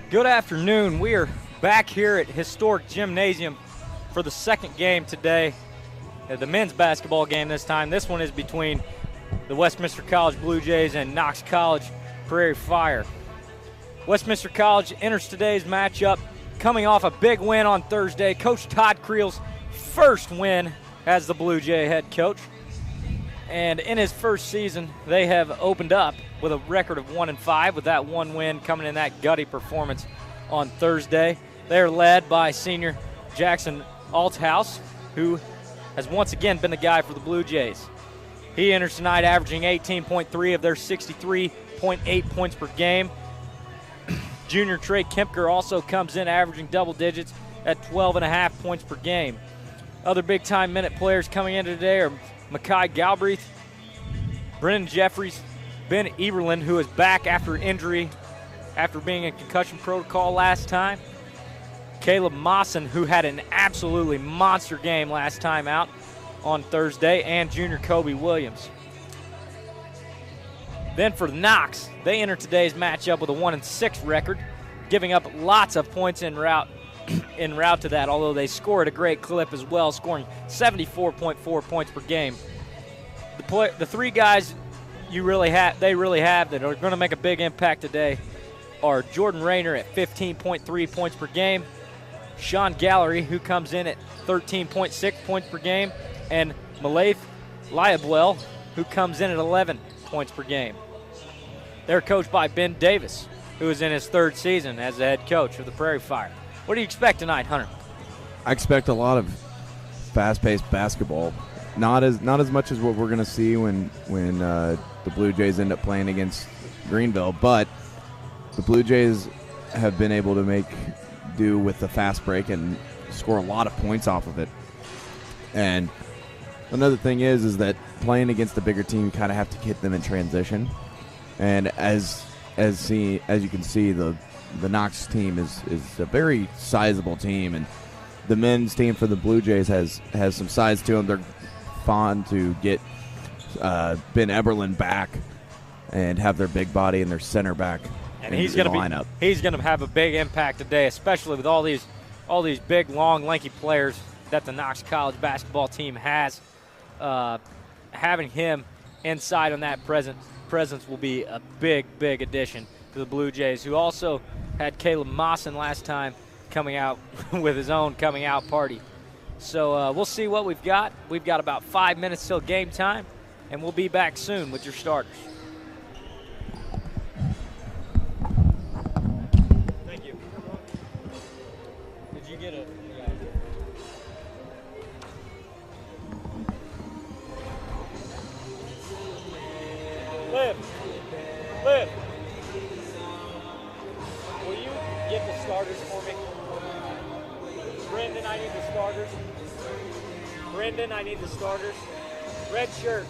Good afternoon. We are back here at Historic Gymnasium for the second game today, the men's basketball game this time. This one is between the Westminster College Blue Jays and Knox College Prairie Fire. Westminster College enters today's matchup coming off a big win on Thursday. Coach Todd Creel's first win as the Blue Jay head coach. And in his first season, they have opened up with a record of 1-5, with that one win coming in that gutty performance on Thursday. They are led by senior Jackson Althouse, who has once again been the guy for the Blue Jays. He enters tonight averaging 18.3 of their 63.8 points per game. Junior Trey Kempker also comes in averaging double digits at 12.5 points per game. Other big-time minute players coming in today are Makai Galbraith, Brennan Jeffries, Ben Eberlin, who is back after injury after being in concussion protocol last time. Caleb Mawson, who had an absolutely monster game last time out on Thursday, and junior Kobe Williams. Then for Knox, they enter today's matchup with a 1-6 record, giving up lots of points en route to that, although they score at a great clip as well, scoring 74.4 points per game. The three guys they really have that are going to make a big impact today are Jordan Rayner at 15.3 points per game, Sean Gallery, who comes in at 13.6 points per game, and Malaith Liabwell, who comes in at 11 points per game. They're coached by Ben Davis, who is in his third season as the head coach of the Prairie Fire. What do you expect tonight, Hunter? I expect a lot of fast-paced basketball. Not as much as what we're going to see when the Blue Jays end up playing against Greenville, but the Blue Jays have been able to make do with the fast break and score a lot of points off of it. And another thing is that playing against a bigger team, you kind of have to hit them in transition. And as you can see, the Knox team is a very sizable team, and the men's team for the Blue Jays has some size to them. They're fond to get Ben Eberlin back and have their big body and their center back. And he's going to have a big impact today, especially with all these big, long, lanky players that the Knox College basketball team has. Having him inside on that presence will be a big addition to the Blue Jays, who also had Caleb Mawson last time coming out with his own coming out party. So we'll see what we've got. We've got about 5 minutes till game time, and we'll be back soon with your starters. Thank you. Did you get a... Liv. Will you get the starters for me? Brendan, I need the starters. Brendan, I need the starters. Red shirts.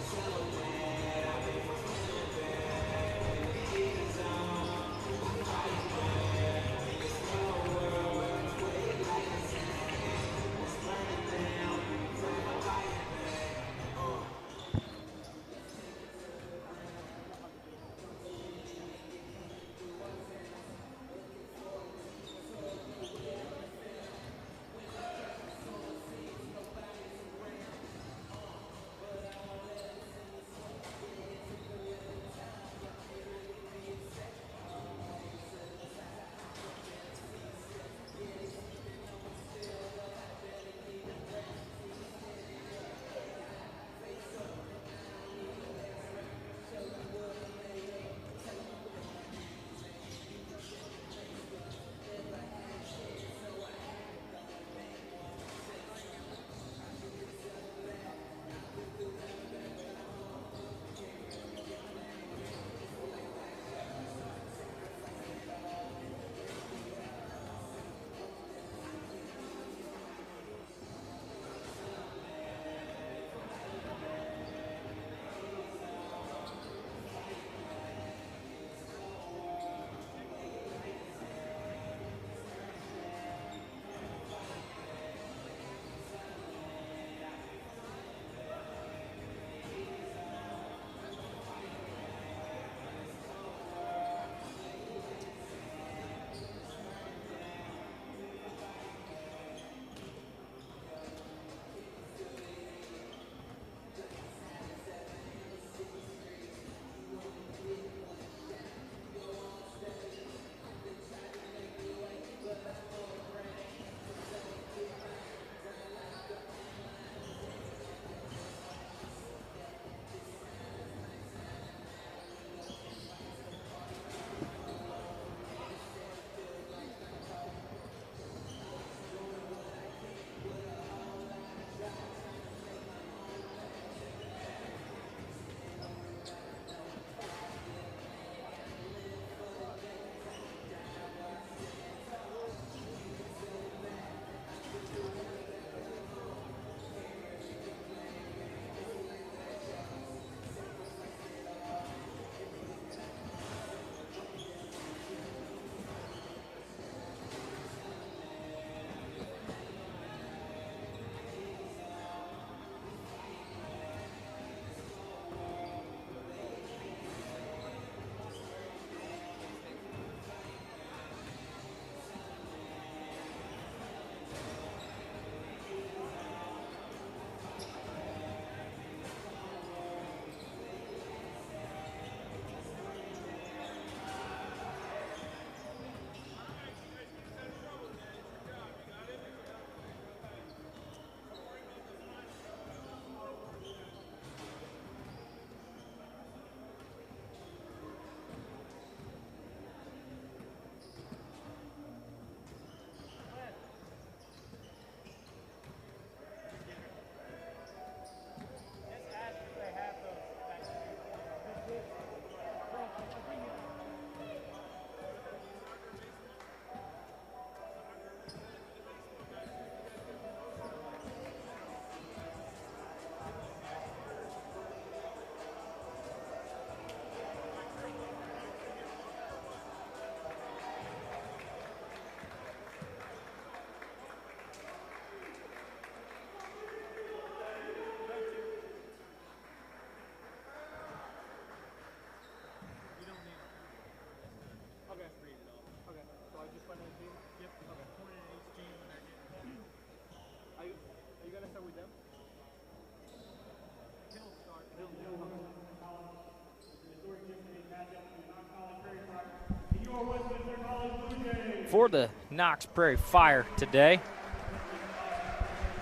For the Knox Prairie Fire today,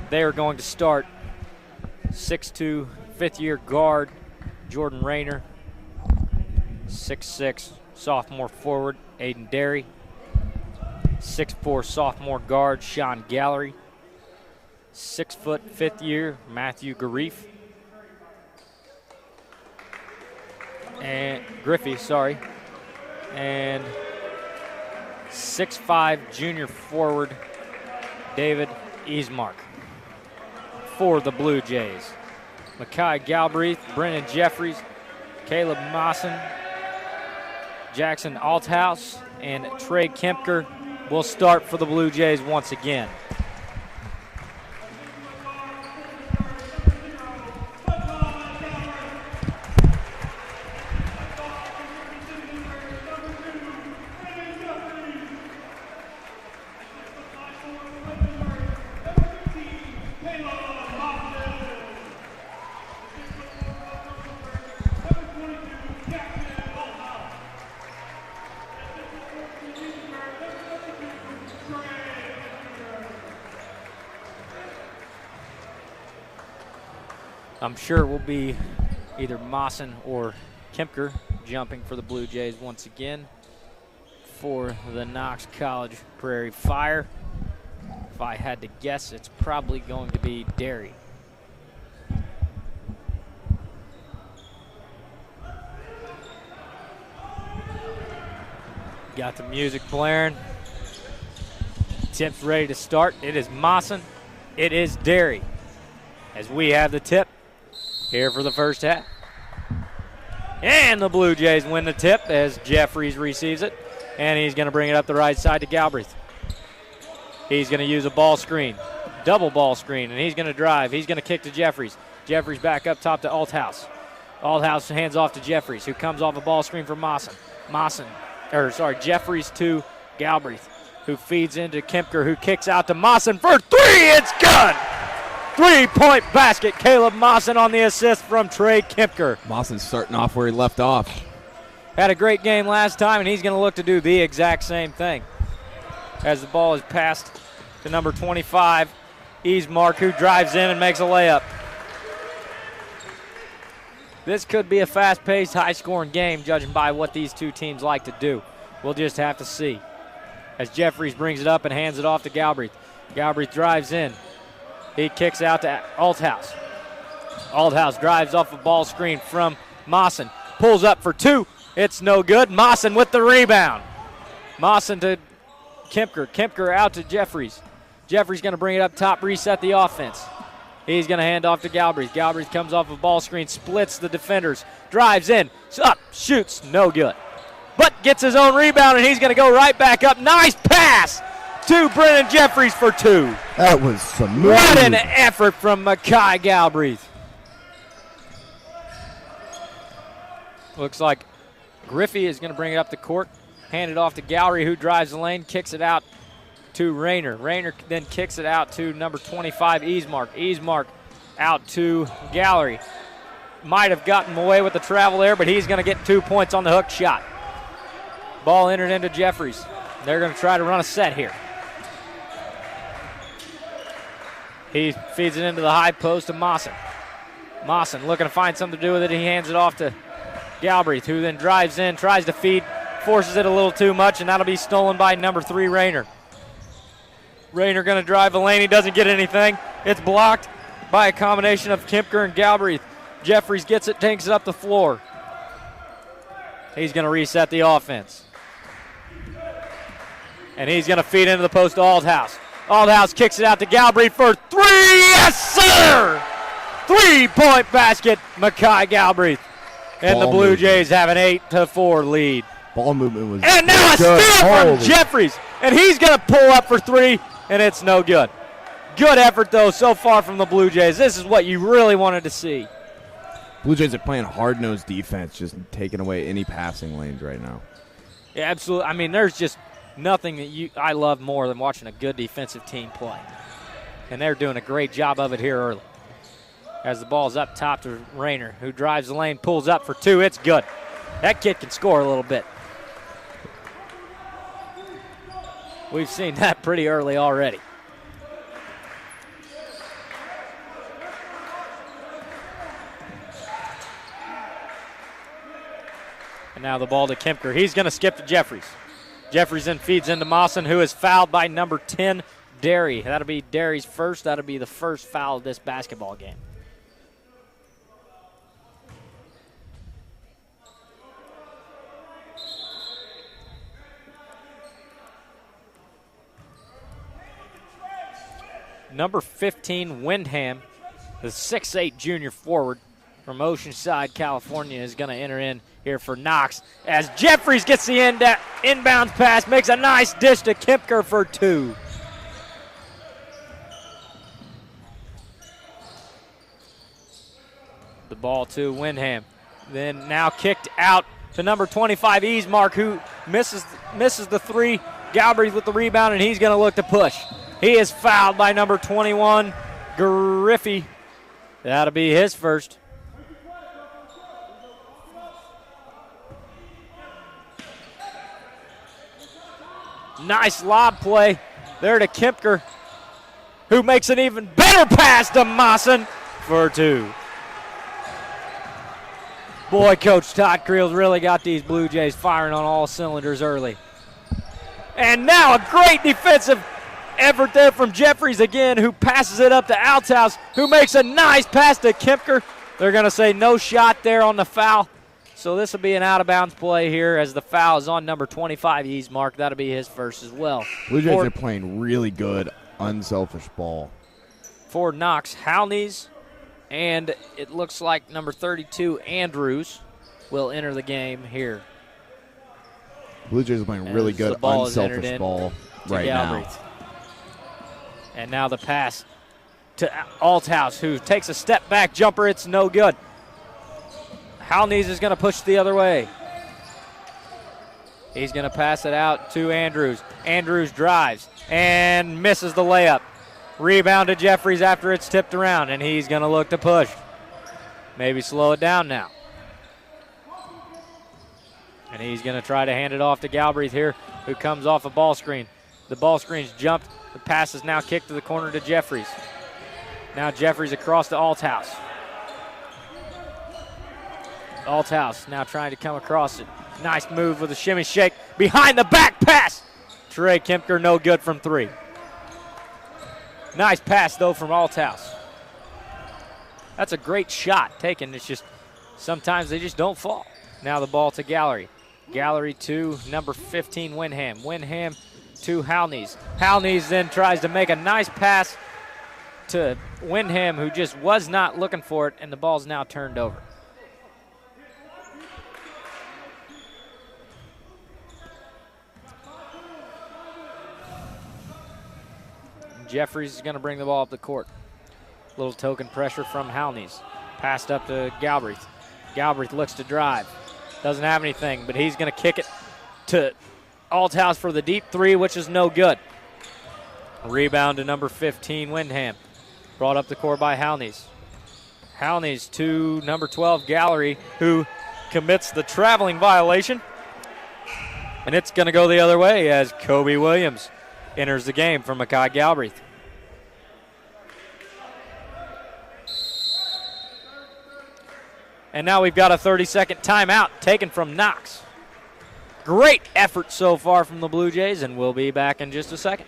they are going to start 6'2", fifth-year guard Jordan Rayner, 6'6", sophomore forward Aiden Derry, 6'4", sophomore guard Sean Gallery, 6 foot, fifth-year Matthew Garif, and Griffey, sorry, and 6'5", junior forward David Easmark. For the Blue Jays, Makai Galbraith, Brennan Jeffries, Caleb Mawson, Jackson Althouse, and Trey Kempker will start for the Blue Jays once again. I'm sure it will be either Mawson or Kempker jumping for the Blue Jays once again. For the Knox College Prairie Fire, if I had to guess, it's probably going to be Derry. Got the music blaring. Tip's ready to start. It is Mawson. It is Derry. As we have the tip here for the first half. And the Blue Jays win the tip as Jeffries receives it. And he's going to bring it up the right side to Galbraith. He's going to use a ball screen, double ball screen, and he's going to drive. He's going to kick to Jeffries. Jeffries back up top to Althouse. Althouse hands off to Jeffries, who comes off a ball screen for Mawson. Jeffries to Galbraith, who feeds into Kempker, who kicks out to Mawson for three. It's good! 3-point basket. Caleb Mawson on the assist from Trey Kempker. Mawson's starting off where he left off. Had a great game last time, and he's going to look to do the exact same thing. As the ball is passed to number 25, Easmark, who drives in and makes a layup. This could be a fast-paced, high-scoring game, judging by what these two teams like to do. We'll just have to see. As Jeffries brings it up and hands it off to Galbraith. Galbraith drives in. He kicks out to Althouse. Althouse drives off a ball screen from Mawson. Pulls up for two. It's no good. Mawson with the rebound. Mawson to Kempker. Kempker out to Jeffries. Jeffries going to bring it up top, reset the offense. He's going to hand off to Galbraith. Galbraith comes off a ball screen, splits the defenders, drives in, up, shoots, no good. But gets his own rebound, and he's going to go right back up. Nice pass to Brennan Jeffries for two. That was some move. What an effort from Makai Galbraith. Looks like Griffey is going to bring it up the court, hand it off to Gallery, who drives the lane, kicks it out to Rayner. Rayner then kicks it out to number 25, Easmark. Easmark out to Gallery. Might have gotten away with the travel there, but he's going to get 2 points on the hook shot. Ball entered into Jeffries. They're going to try to run a set here. He feeds it into the high post to Mawson. Mawson looking to find something to do with it. He hands it off to Galbraith, who then drives in, tries to feed, forces it a little too much, and that'll be stolen by number 3, Rayner. Rayner going to drive the lane. He doesn't get anything. It's blocked by a combination of Kempker and Galbraith. Jeffries gets it, takes it up the floor. He's going to reset the offense. And he's going to feed into the post to Althouse. Althouse kicks it out to Galbraith for three. Yes, sir! 3-point basket, Makai Galbraith. And the Blue Jays have an 8-4 lead. Ball movement was and now a steal from Jeffries. And he's going to pull up for three, and it's no good. Good effort, though, so far from the Blue Jays. This is what you really wanted to see. Blue Jays are playing hard-nosed defense, just taking away any passing lanes right now. Yeah, absolutely. I mean, there's just nothing that I love more than watching a good defensive team play. And they're doing a great job of it here early. As the ball's up top to Rayner, who drives the lane, pulls up for two. It's good. That kid can score a little bit. We've seen that pretty early already. And now the ball to Kempker. He's going to skip to Jeffries. Jeffries then feeds into Mawson, who is fouled by number 10, Derry. That'll be Derry's first. That'll be the first foul of this basketball game. Number 15, Windham, the 6'8 junior forward from Oceanside, California, is going to enter in here for Knox as Jeffries gets the inbounds pass, makes a nice dish to Kempker for 2. The ball to Windham. Then now kicked out to number 25, Easmark, who misses the 3. Galbraith with the rebound, and he's going to look to push. He is fouled by number 21, Griffey. That'll be his first. Nice lob play there to Kempker, who makes an even better pass to Mawson for 2. Boy, Coach Todd Creel's really got these Blue Jays firing on all cylinders early. And now a great defensive effort there from Jeffries again, who passes it up to Althouse, who makes a nice pass to Kempker. They're going to say no shot there on the foul. So this will be an out-of-bounds play here as the foul is on number 25, Easmark. That'll be his first as well. Blue Jays are playing really good, unselfish ball. For Knox, Halneys, and it looks like number 32, Andrews, will enter the game here. Blue Jays are playing really good, unselfish ball right now. And now the pass to Althouse, who takes a step-back jumper. It's no good. Halneys is going to push the other way. He's going to pass it out to Andrews. Andrews drives and misses the layup. Rebound to Jeffries after it's tipped around, and he's going to look to push. Maybe slow it down now. And he's going to try to hand it off to Galbraith here, who comes off a ball screen. The ball screen's jumped. The pass is now kicked to the corner to Jeffries. Now Jeffries across to Althouse. Althouse now trying to come across it. Nice move with a shimmy shake. Behind the back pass. Trey Kempker no good from 3. Nice pass, though, from Althouse. That's a great shot taken. It's just sometimes they just don't fall. Now the ball to Gallery. Gallery to number 15, Windham. Windham to Halneys. Halneys then tries to make a nice pass to Windham, who just was not looking for it, and the ball's now turned over. Jeffries is going to bring the ball up the court. Little token pressure from Halneys. Passed up to Galbraith. Galbraith looks to drive. Doesn't have anything, but he's going to kick it to Althouse for the deep 3, which is no good. Rebound to number 15, Windham. Brought up the court by Halneys. Halneys to number 12, Gallery, who commits the traveling violation. And it's going to go the other way as Kobe Williams enters the game for Mackay Galbraith. And now we've got a 30-second timeout taken from Knox. Great effort so far from the Blue Jays, and we'll be back in just a second.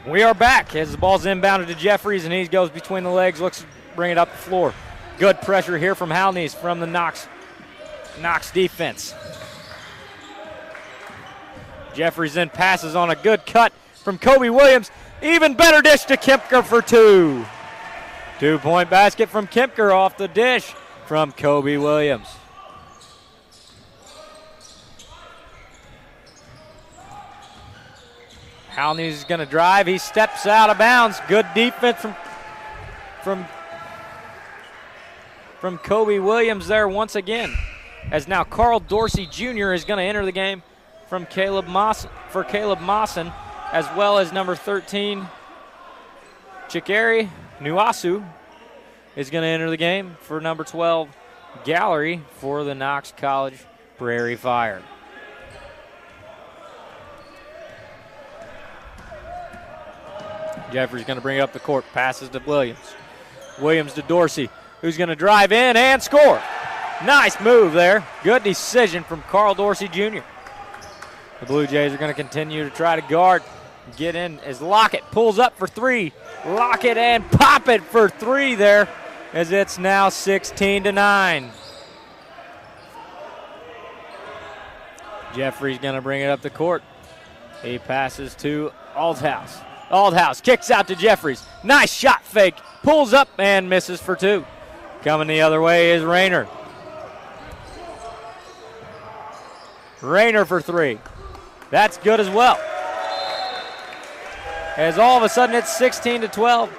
We are back as the ball's inbounded to Jeffries, and he goes between the legs, looks to bring it up the floor. Good pressure here from Halneys from the Knox defense. Jeffries then passes on a good cut from Kobe Williams. Even better dish to Kempker for 2. 2-point basket from Kempker off the dish from Kobe Williams. Halney is going to drive. He steps out of bounds. Good defense from Kobe Williams there once again. As now Carl Dorsey Jr. is going to enter the game from Caleb Mawson, as well as number 13, Chikeri Nuasu is going to enter the game for number 12, Gallery, for the Knox College Prairie Fire. Jeffrey's going to bring it up the court, passes to Williams. Williams to Dorsey, who's going to drive in and score. Nice move there. Good decision from Carl Dorsey Jr. The Blue Jays are going to continue to try to guard. Get in as Lockett pulls up for 3. Lockett and pop it for 3 there, as it's now 16-9. Jeffrey's going to bring it up the court. He passes to Althouse. Althouse kicks out to Jeffries. Nice shot fake. Pulls up and misses for 2. Coming the other way is Rayner. Rayner for 3. That's good as well. As all of a sudden it's 16-12.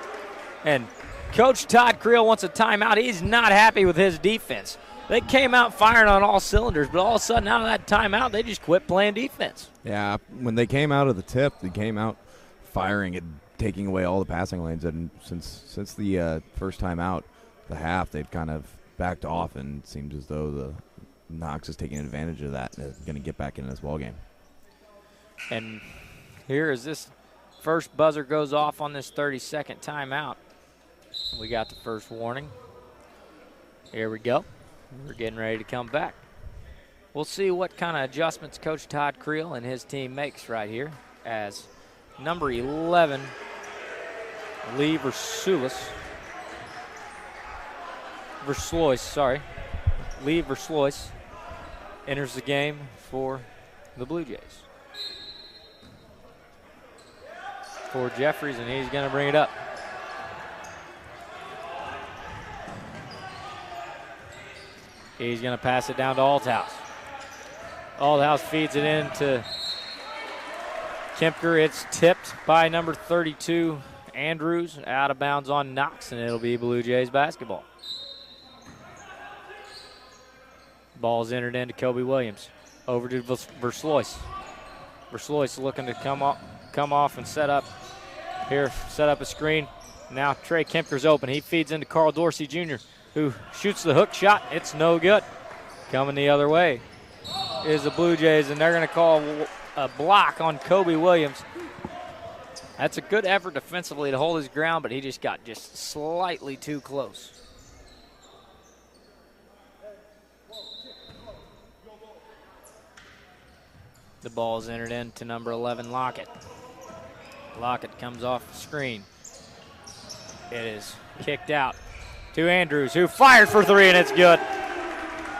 And Coach Todd Creel wants a timeout. He's not happy with his defense. They came out firing on all cylinders, but all of a sudden out of that timeout, they just quit playing defense. Yeah, when they came out of the tip, they came out firing and taking away all the passing lanes. And since the first time out, the half, they've kind of backed off, and it seems as though the Knox is taking advantage of that and is going to get back into this ball game. And here is this first buzzer goes off on this 30-second timeout. We got the first warning. Here we go. We're getting ready to come back. We'll see what kind of adjustments Coach Todd Creel and his team makes right here, as number 11, Lee Verslois, Lee Verslois enters the game for the Blue Jays. For Jeffries, and he's going to bring it up. He's going to pass it down to Althouse. Althouse feeds it in to Kempker. It's tipped by number 32, Andrews, out of bounds on Knox, and it'll be Blue Jays basketball. Ball's entered into Kobe Williams. Over to Verslois. Verslois looking to come off and set up here, set up a screen. Now Trey Kempker's open. He feeds into Carl Dorsey Jr., who shoots the hook shot. It's no good. Coming the other way is the Blue Jays, and they're going to call a block on Kobe Williams. That's a good effort defensively to hold his ground, but he just got slightly too close. The ball is entered into number 11, Lockett. Lockett comes off the screen. It is kicked out to Andrews, who fires for 3, and it's good.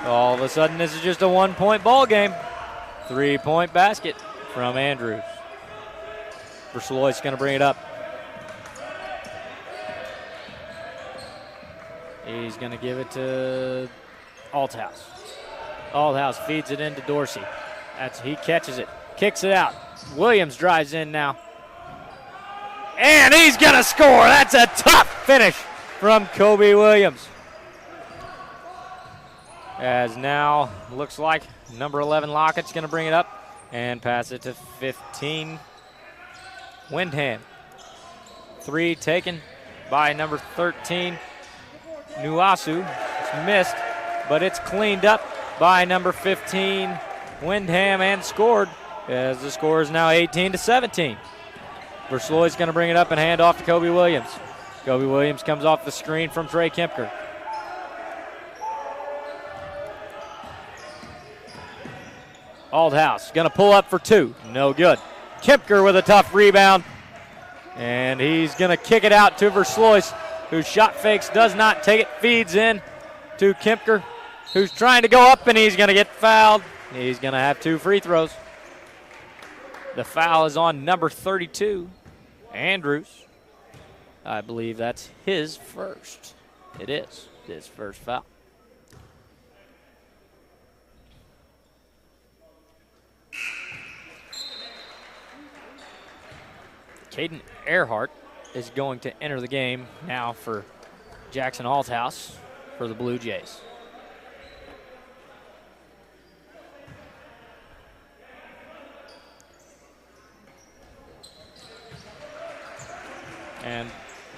All of a sudden, this is just a 1-point ball game. 3-point basket from Andrews. Verslois going to bring it up. He's going to give it to Althouse. Althouse feeds it into Dorsey. He catches it, kicks it out. Williams drives in now. And he's going to score. That's a tough finish from Kobe Williams. As now looks like number 11 Lockett's going to bring it up and pass it to 15 Windham. 3 taken by number 13 Nuasu. It's missed, but it's cleaned up by number 15 Windham and scored, as the score is now 18-17. Verslois going to bring it up and hand off to Kobe Williams. Kobe Williams comes off the screen from Trey Kempker. Althouse going to pull up for 2. No good. Kempker with a tough rebound. And he's going to kick it out to Verslois, whose shot fakes, does not take it, feeds in to Kempker, who's trying to go up, and he's going to get fouled. He's going to have 2 free throws. The foul is on number 32, Andrews. I believe that's his first. It is his first foul. Caden Earhart is going to enter the game now for Jackson Althouse for the Blue Jays. And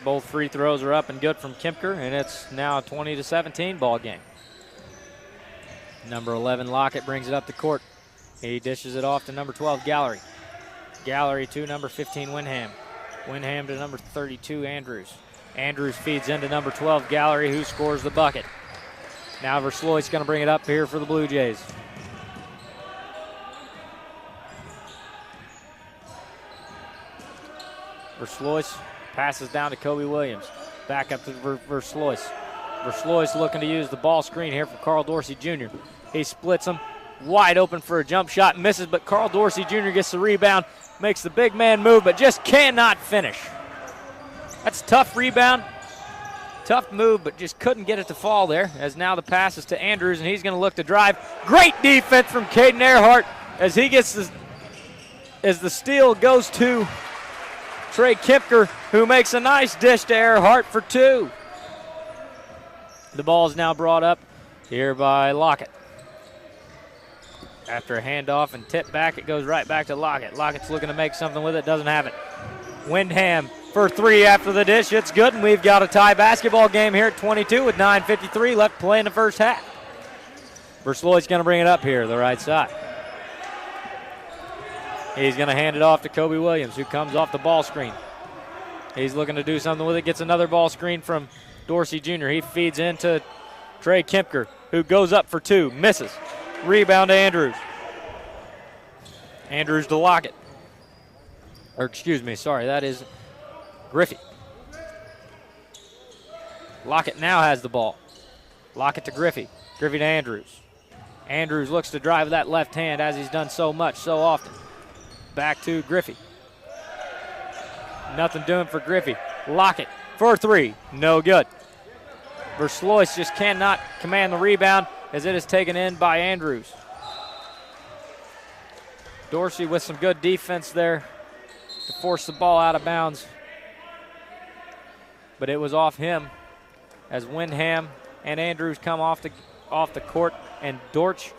both free throws are up and good from Kempker, and it's now a 20-17 ball game. Number 11, Lockett, brings it up the court. He dishes it off to number 12, Gallery. Gallery to number 15, Windham. Windham to number 32, Andrews. Andrews feeds into number 12, Gallery, who scores the bucket. Now Versloy's going to bring it up here for the Blue Jays. Verslois passes down to Kobe Williams. Back up to Verslois. Verslois looking to use the ball screen here for Carl Dorsey Jr. He splits him. Wide open for a jump shot. Misses, but Carl Dorsey Jr. gets the rebound. Makes the big man move, but just cannot finish. That's a tough rebound. Tough move, but just couldn't get it to fall there. As now the pass is to Andrews, and he's going to look to drive. Great defense from Caden Earhart as he gets this, as the steal goes to Trey Kempker, who makes a nice dish to Earhart for two. The ball is now brought up here by Lockett. After a handoff and tip back, it goes right back to Lockett. Lockett's looking to make something with it, doesn't have it. Windham for three after the dish. It's good, and we've got a tie basketball game here at 22 with 9:53 left to play in the first half. Versloy's going to bring it up here, the right side. He's going to hand it off to Kobe Williams, who comes off the ball screen. He's looking to do something with it, gets another ball screen from Dorsey Jr. He feeds into Trey Kempker, who goes up for two, misses. Rebound to Andrews. Andrews to Lockett. Or excuse me, sorry, that is Griffey. Lockett now has the ball. Lockett to Griffey. Griffey to Andrews. Andrews looks to drive with that left hand as he's done so much, so often. Back to Griffey. Nothing doing for Griffey. Lockett for three. No good. Verslois just cannot command the rebound as it is taken in by Andrews. Dorsey with some good defense there to force the ball out of bounds. But it was off him as Windham and Andrews come off the court, and Dortch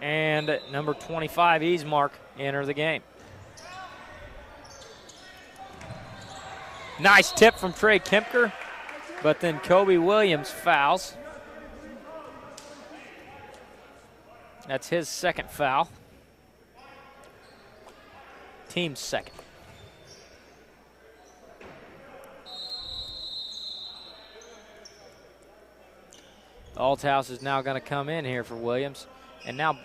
and number 25, Easmark, enter the game. Nice tip from Trey Kempker, but then Kobe Williams fouls. That's his second foul. Team's second. Althouse is now going to come in here for Williams. And now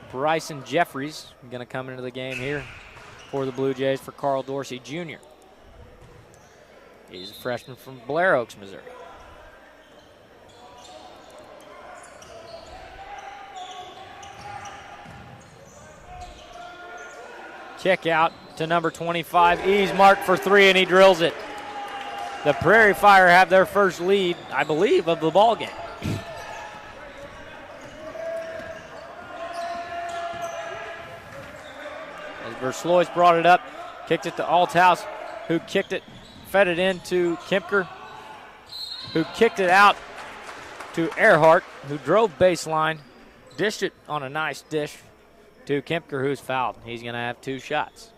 Bryson Jeffries going to come into the game here for the Blue Jays for Carl Dorsey Jr. He's a freshman from Blair Oaks, Missouri. Kick out to number 25, Easmark for three, and he drills it. The Prairie Fire have their first lead, I believe, of the ball game. As Verslois brought it up, kicked it to Althouse, who kicked it, fed it into Kempker, who kicked it out to Earhart, who drove baseline, dished it on a nice dish to Kempker, who's fouled. He's going to have two shots.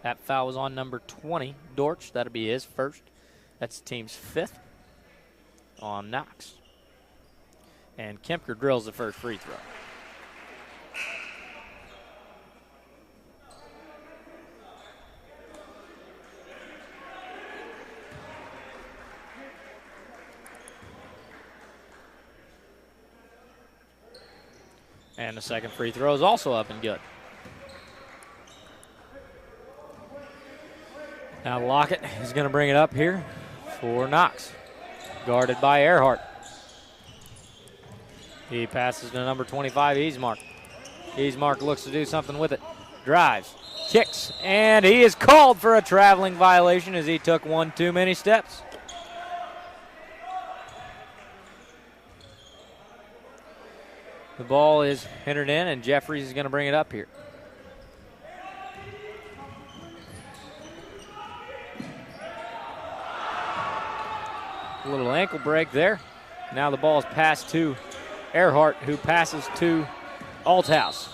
That foul was on number 20, Dortch. That'll be his first. That's the team's fifth on Knox. And Kempker drills the first free throw. And the second free throw is also up and good. Now Lockett is going to bring it up here for Knox. Guarded by Earhart. He passes to number 25, Easmark. Easmark looks to do something with it. Drives, kicks, and he is called for a traveling violation as he took one too many steps. The ball is entered in, and Jeffries is going to bring it up here. A little ankle break there. Now the ball is passed to Earhart, who passes to Althouse.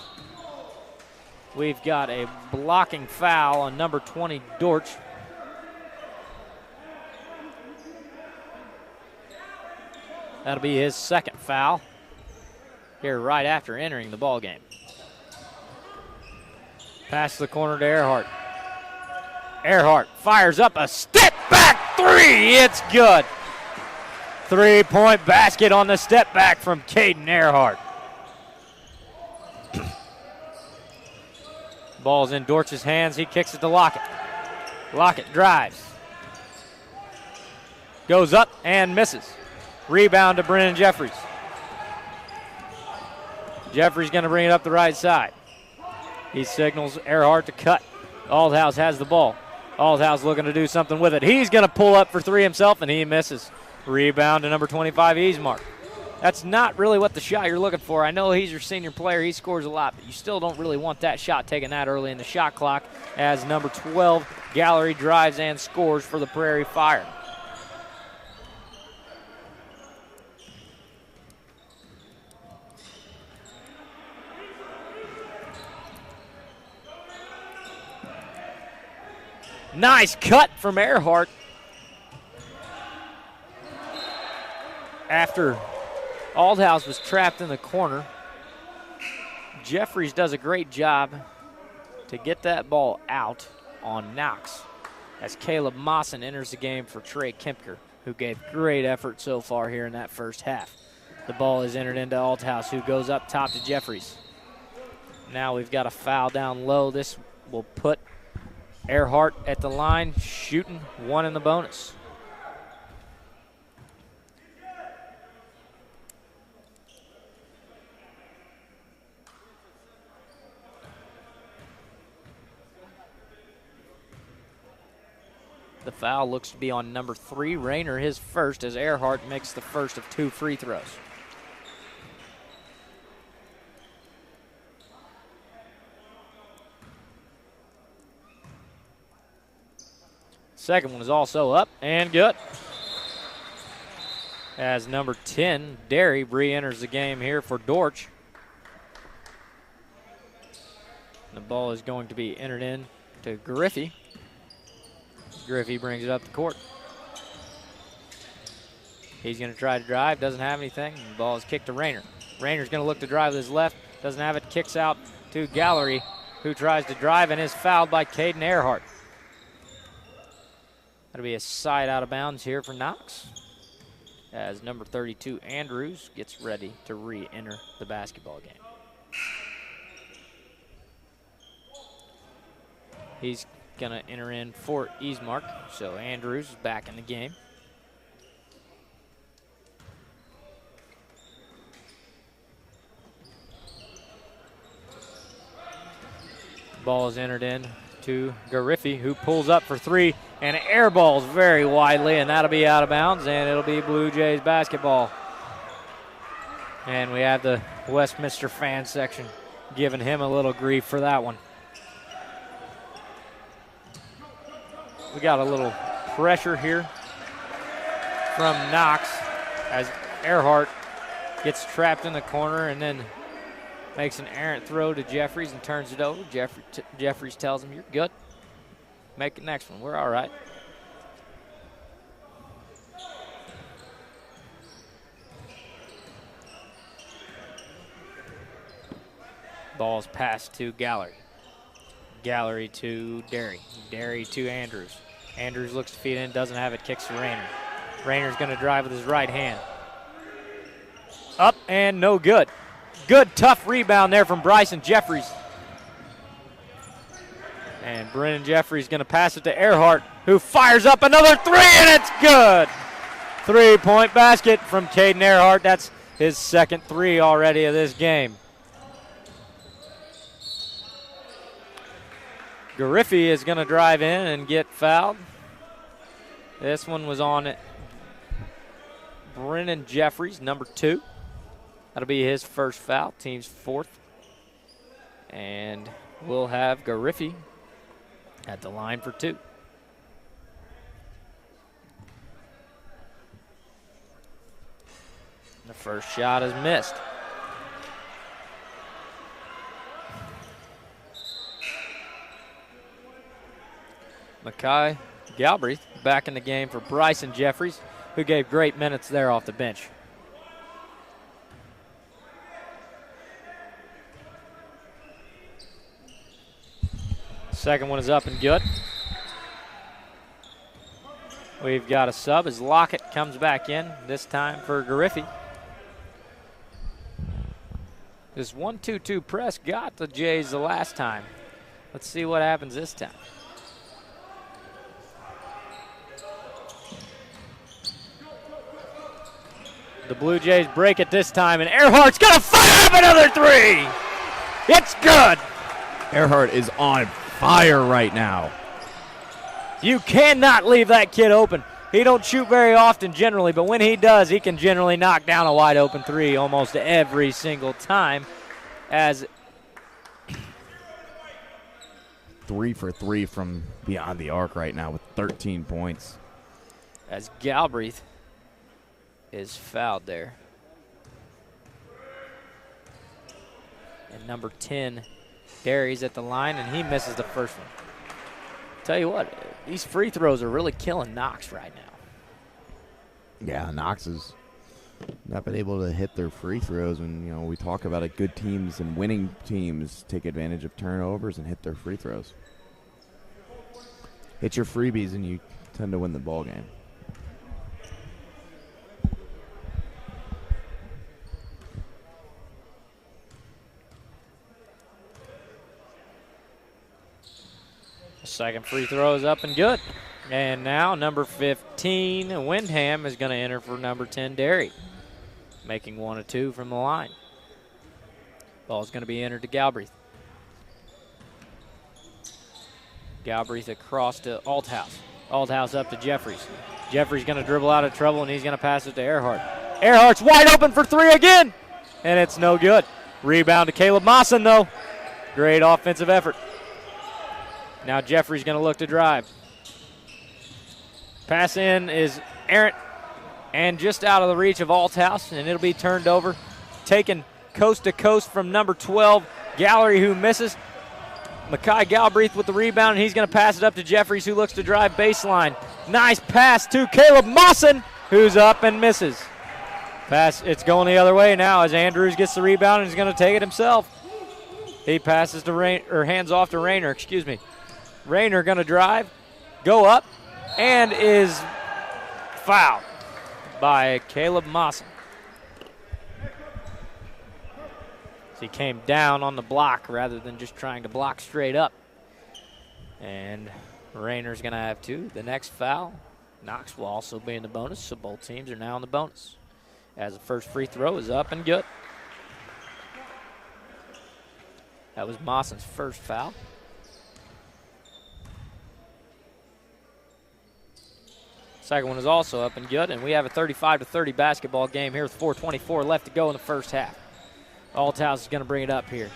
We've got a blocking foul on number 20, Dortch. That'll be his second foul here right after entering the ball game. Pass to the corner to Earhart. Earhart fires up a step back three. It's good. 3-point basket on the step back from Caden Earhart. Ball's in Dortch's hands. He kicks it to Lockett. Lockett drives. Goes up and misses. Rebound to Brennan Jeffries. Jeffries going to bring it up the right side. He signals Earhart to cut. Althouse has the ball. Althouse looking to do something with it. He's going to pull up for three himself, and he misses. Rebound to number 25, Easmark. That's not really what the shot you're looking for. I know he's your senior player. He scores a lot, but you still don't really want that shot taken that early in the shot clock as number 12, Gallery, drives and scores for the Prairie Fire. Nice cut from Earhart. After Althouse was trapped in the corner, Jeffries does a great job to get that ball out on Knox as Caleb Mawson enters the game for Trey Kempker, who gave great effort so far here in that first half. The ball is entered into Althouse, who goes up top to Jeffries. Now we've got a foul down low. This will put Earhart at the line, shooting one in the bonus. The foul looks to be on number 3, Rayner, his first, as Earhart makes the first of 2 free throws. Second one is also up and good. As number 10, Derry, re-enters the game here for Dortch. The ball is going to be entered in to Griffey. Griffey brings it up the court. He's going to try to drive, doesn't have anything. The ball is kicked to Rayner. Rayner's going to look to drive with his left, doesn't have it, kicks out to Gallery, who tries to drive and is fouled by Caden Earhart. That'll be a side out of bounds here for Knox, as number 32, Andrews, gets ready to re-enter the basketball game. He's going to enter in for Easmark, so Andrews is back in the game. Ball is entered in to Gariffi, who pulls up for 3 and airballs very widely, and that'll be out of bounds, and it'll be Blue Jays basketball. And we have the Westminster fan section giving him a little grief for that one. We got a little pressure here from Knox as Earhart gets trapped in the corner and then makes an errant throw to Jeffries and turns it over. Jeffries tells him, "You're good. Make the next one. We're all right." Ball's passed to Gallery. Gallery to Derry. Derry to Andrews. Andrews looks to feed in, doesn't have it, kicks to Rayner. Rayner's going to drive with his right hand. Up and no good. Good, tough rebound there from Bryson Jeffries. And Brennan Jeffries going to pass it to Earhart, who fires up another 3, and it's good. 3-point basket from Caden Earhart. That's his second 3 already of this game. Gariffi is going to drive in and get fouled. This one was on Brennan Jeffries, number 2. That'll be his first foul, team's 4th. And we'll have Gariffi at the line for 2. The first shot is missed. Makai Galbraith back in the game for Bryson Jeffries, who gave great minutes there off the bench. Second one is up and good. We've got a sub as Lockett comes back in, this time for Gariffi. This 1-2-2 press got the Jays the last time. Let's see what happens this time. The Blue Jays break it this time, and Earhart's gonna fire up another 3! It's good! Earhart is on fire right now. You cannot leave that kid open. He don't shoot very often generally, but when he does, he can generally knock down a wide open 3 almost every single time. As 3 for 3 from beyond the arc right now with 13 points. As Galbraith is fouled there. And number 10, Gary's at the line, and he misses the first one. Tell you what, these free throws are really killing Knox right now. Yeah, Knox has not been able to hit their free throws. And, you know, we talk about it, good teams and winning teams take advantage of turnovers and hit their free throws. Hit your freebies and you tend to win the ball game. Second free throw is up and good. And now number 15, Windham, is going to enter for number 10, Derry, making 1 of 2 from the line. Ball's going to be entered to Galbraith. Galbraith across to Althouse. Althouse up to Jeffries. Jeffries going to dribble out of trouble, and he's going to pass it to Earhart. Earhart's wide open for 3 again, and it's no good. Rebound to Caleb Mawson, though. Great offensive effort. Now Jeffries going to look to drive. Pass in is errant and just out of the reach of Althouse, and it'll be turned over. Taken coast to coast from number 12, Gallery, who misses. Makai Galbraith with the rebound, and he's going to pass it up to Jeffries, who looks to drive baseline. Nice pass to Caleb Mawson, who's up and misses. Pass, it's going the other way now as Andrews gets the rebound and he's going to take it himself. He passes to hands off to Rayner, excuse me. Rayner going to drive, go up, and is fouled by Caleb Mawson. So he came down on the block rather than just trying to block straight up. And Rayner's going to have 2. The next foul, Knox will also be in the bonus, so both teams are now in the bonus. As the first free throw is up and good. That was Mawson's first foul. Second one is also up and good, and we have a 35-30 basketball game here with 4:24 left to go in the first half. Althouse is going to bring it up here,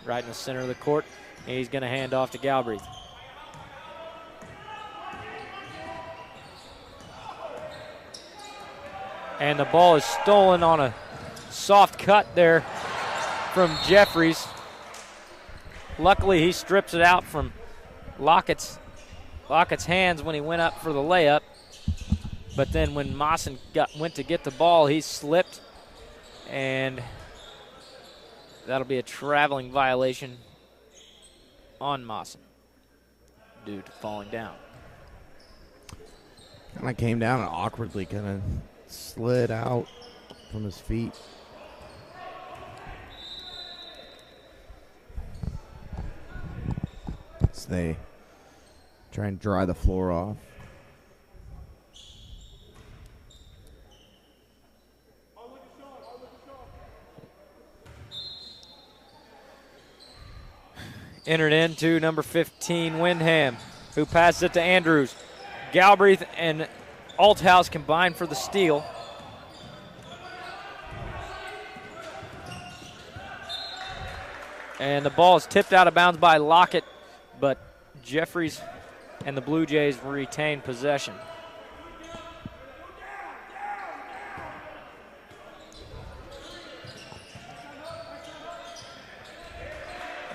right in the center of the court, and he's going to hand off to Galbraith. And the ball is stolen on a soft cut there from Jeffries. Luckily, he strips it out from Lockett's hands when he went up for the layup. But then when Mawson went to get the ball, he slipped, and that'll be a traveling violation on Mawson due to falling down. Kind of came down and awkwardly kind of slid out from his feet. So they try and dry the floor off. Entered into number 15, Windham, who passes it to Andrews. Galbraith and Althouse combined for the steal. And the ball is tipped out of bounds by Lockett, but Jeffries and the Blue Jays retain possession.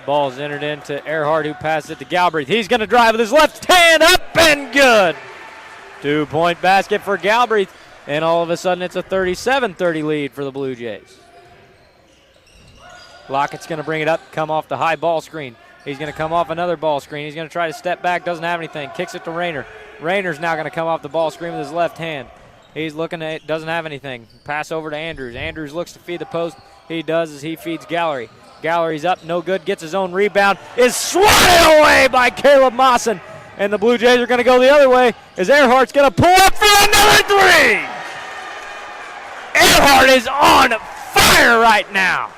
Ball is entered into Earhart, who passes it to Galbraith. He's going to drive with his left hand, up and good. 2-point basket for Galbraith, and all of a sudden it's a 37-30 lead for the Blue Jays. Lockett's going to bring it up, come off the high ball screen. He's going to come off another ball screen. He's going to try to step back, doesn't have anything. Kicks it to Rayner. Rayner's now going to come off the ball screen with his left hand. He's looking at, doesn't have anything. Pass over to Andrews. Andrews looks to feed the post. He does as he feeds Gallery. Gallery's up, no good, gets his own rebound. Is swatted away by Caleb Mawson. And the Blue Jays are going to go the other way as Earhart's going to pull up for another three. Earhart is on fire right now.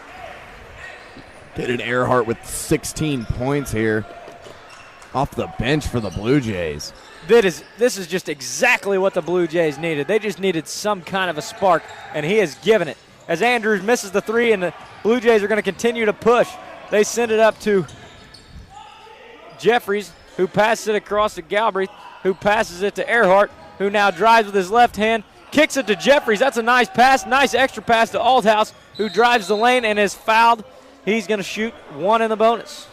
David Earhart with 16 points here off the bench for the Blue Jays. This is just exactly what the Blue Jays needed. They just needed some kind of a spark, and he has given it. As Andrews misses the three, and the Blue Jays are going to continue to push. They send it up to Jeffries, who passes it across to Galbraith, who passes it to Earhart, who now drives with his left hand, kicks it to Jeffries. That's a nice pass, nice extra pass to Althouse, who drives the lane and is fouled. He's going to shoot one in the bonus.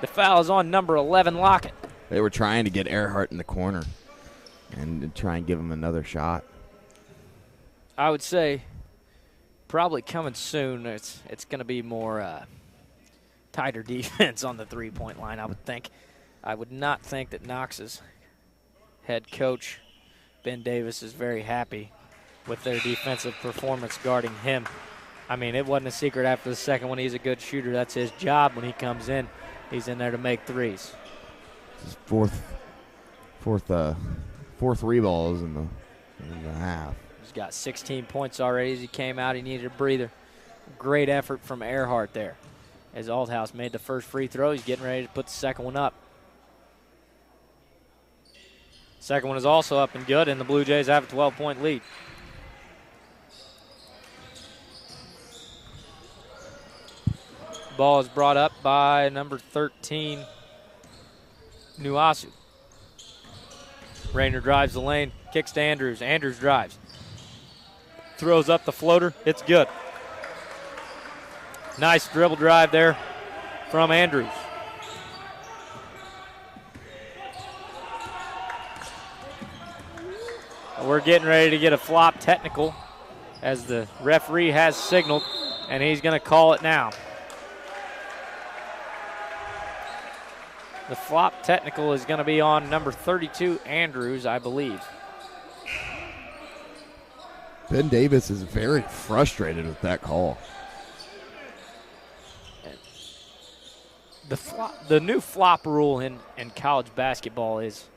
The foul is on number 11, Lockett. They were trying to get Earhart in the corner and try and give him another shot. I would say probably coming soon. It's going to be more tighter defense on the three-point line, I would think. I would not think that Knox's head coach, Ben Davis, is very happy with their defensive performance guarding him. I mean, it wasn't a secret after the second one. He's a good shooter. That's his job when he comes in. He's in there to make threes. His fourth three balls in the half. He's got 16 points already as he came out. He needed a breather. Great effort from Earhart there. As Althouse made the first free throw, he's getting ready to put the second one up. Second one is also up and good, and the Blue Jays have a 12-point lead. Ball is brought up by number 13, Nuasu. Rayner drives the lane, kicks to Andrews. Andrews drives. Throws up the floater. It's good. Nice dribble drive there from Andrews. We're getting ready to get a flop technical as the referee has signaled, and he's going to call it now. The flop technical is going to be on number 32, Andrews, I believe. Ben Davis is very frustrated with that call. The new flop rule in college basketball is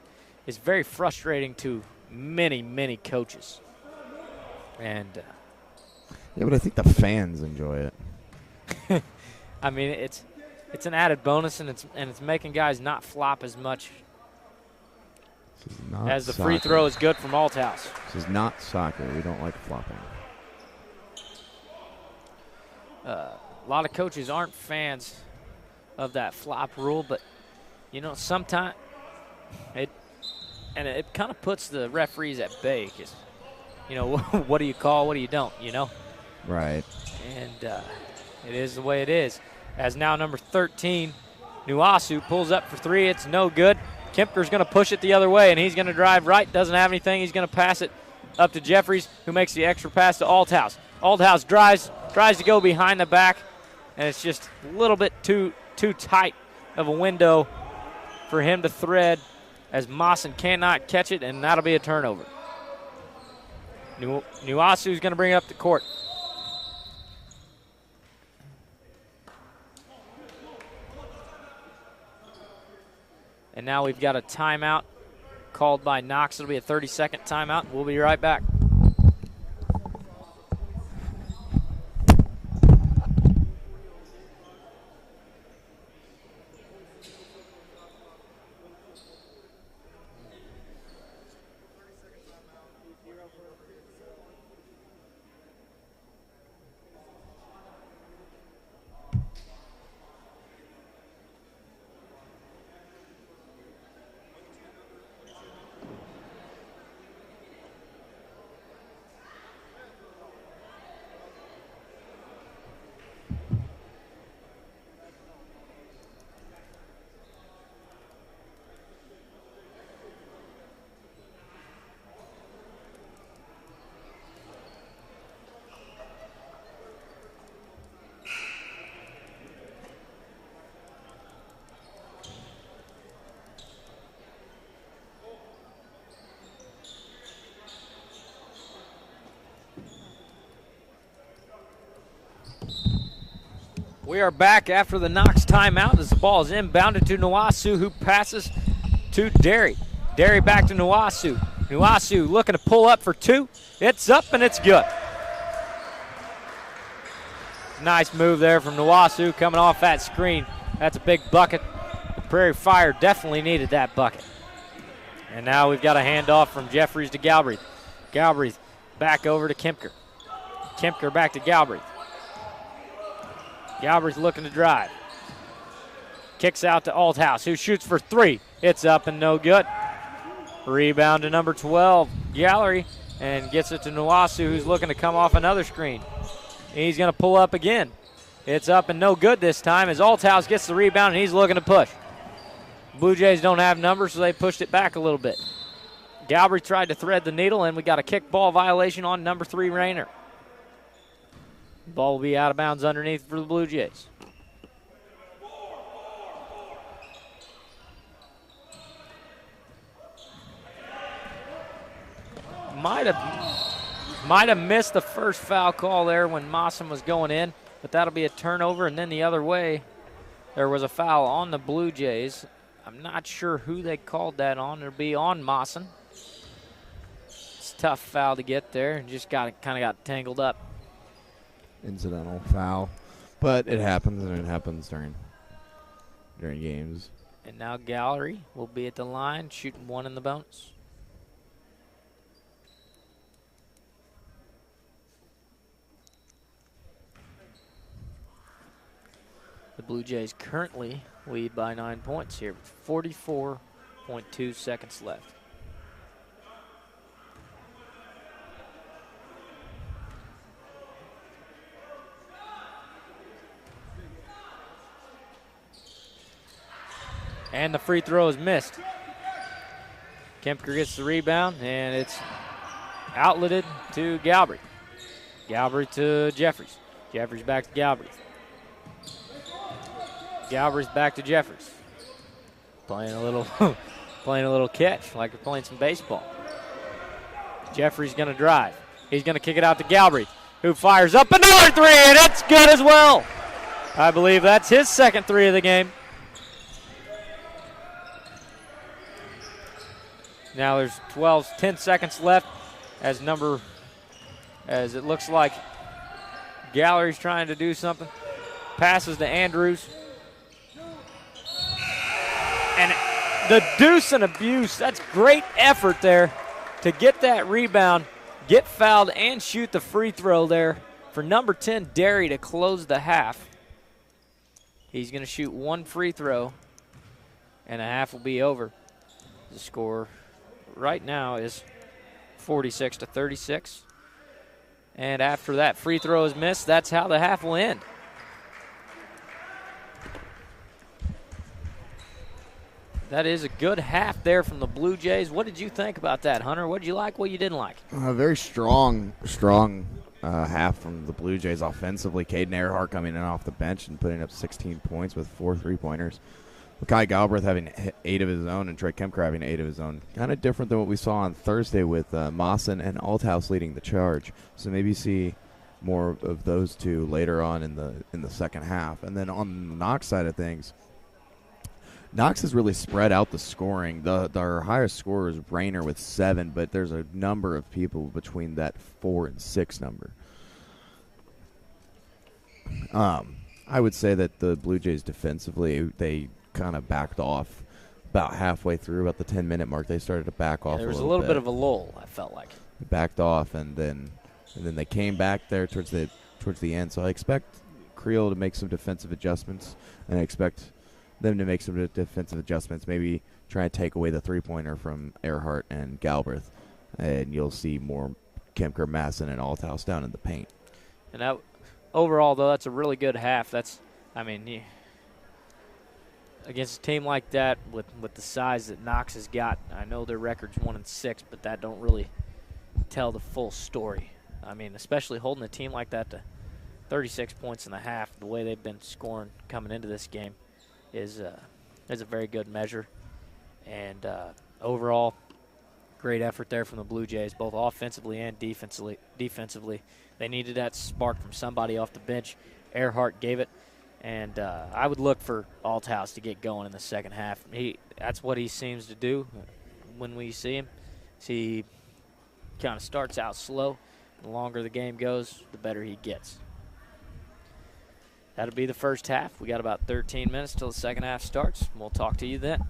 very frustrating to many coaches. And yeah, but I think the fans enjoy it. I mean, it's an added bonus, and it's making guys not flop as much. As the free throw is good from Althouse. This is not soccer. We don't like flopping. A lot of coaches aren't fans of that flop rule, but you know, sometimes it kind of puts the referees at bay. 'Cause, you know, what do you call, what do you don't, you know? Right. And it is the way it is. As now number 13, Nuasu pulls up for three. It's no good. Kempker's going to push it the other way, and he's going to drive right. Doesn't have anything. He's going to pass it up to Jeffries, who makes the extra pass to Althouse. Althouse tries to go behind the back, and it's just a little bit too tight of a window for him to thread, as Mawson cannot catch it, and that'll be a turnover. Nuasu's going to bring it up the court. And now we've got a timeout called by Knox. It'll be a 30-second timeout. We'll be right back. We are back after the Knox timeout as the ball is inbounded to Nuwasu, who passes to Derry. Derry back to Nuwasu. Nuwasu looking to pull up for two. It's up and it's good. Nice move there from Nuwasu coming off that screen. That's a big bucket. The Prairie Fire definitely needed that bucket. And now we've got a handoff from Jeffries to Galbraith. Galbraith back over to Kempker. Kempker back to Galbraith. Galbraith looking to drive. Kicks out to Althouse, who shoots for three. It's up and no good. Rebound to number 12, Gallery, and gets it to Nuwasu, who's looking to come off another screen. He's going to pull up again. It's up and no good this time as Althouse gets the rebound and he's looking to push. Blue Jays don't have numbers, so they pushed it back a little bit. Galbraith tried to thread the needle, and we got a kick ball violation on number 3, Rayner. Ball will be out of bounds underneath for the Blue Jays. Might have missed the first foul call there when Mawson was going in, but that'll be a turnover, and then the other way, there was a foul on the Blue Jays. I'm not sure who they called that on. It'll be on Mawson. It's a tough foul to get there, and just kind of got tangled up. Incidental foul, but it happens, and it happens during games. And now Gallery will be at the line, shooting one in the bonus. The Blue Jays currently lead by 9 points here with 44.2 seconds left. And the free throw is missed. Kempker gets the rebound, and it's outletted to Galbraith. Galbraith to Jeffries. Jeffries back to Galbraith. Galbraith back to Jeffries. Playing a little catch, like they're playing some baseball. Jeffries gonna drive. He's gonna kick it out to Galbraith, who fires up another three, and it's good as well. I believe that's his second three of the game. Now there's 10 seconds left as it looks like Gallery's trying to do something. Passes to Andrews. And the deuce and abuse, that's great effort there to get that rebound, get fouled, and shoot the free throw there for number 10, Derry, to close the half. He's going to shoot one free throw, and a half will be over. The score right now is 46-36. And after that free throw is missed, that's how the half will end. That is a good half there from the Blue Jays. What did you think about that, Hunter? What did you like, what you didn't like? A very strong half from the Blue Jays offensively. Caden Earhart coming in off the bench and putting up 16 points with 4 3-pointers. Kai Galbraith having 8 of his own and Trey Kempker having 8 of his own. Kind of different than what we saw on Thursday with Mawson and Althouse leading the charge. So maybe see more of those two later on in the second half. And then on the Knox side of things, Knox has really spread out the scoring. Our highest scorer is Rayner with 7, but there's a number of people between that 4 and 6 number. I would say that the Blue Jays defensively, they kind of backed off about halfway through, about the 10-minute mark. They started to back off. There was a little bit of a lull, I felt like. They backed off, and then they came back there towards the end. So I expect Creel to make some defensive adjustments, and I expect them to make some defensive adjustments, maybe try and take away the three-pointer from Earhart and Galbraith, and you'll see more Kempker, Masson, and Althouse down in the paint. And that, overall, though, that's a really good half. Against a team like that with the size that Knox has got, I know their record's 1-6, but that don't really tell the full story. I mean, especially holding a team like that to 36 points in the half, the way they've been scoring coming into this game is a very good measure. And overall, great effort there from the Blue Jays, both offensively and defensively. They needed that spark from somebody off the bench. Earhart gave it. And I would look for Althouse to get going in the second half. That's what he seems to do when we see him. He kind of starts out slow. The longer the game goes, the better he gets. That'll be the first half. We got about 13 minutes till the second half starts. We'll talk to you then.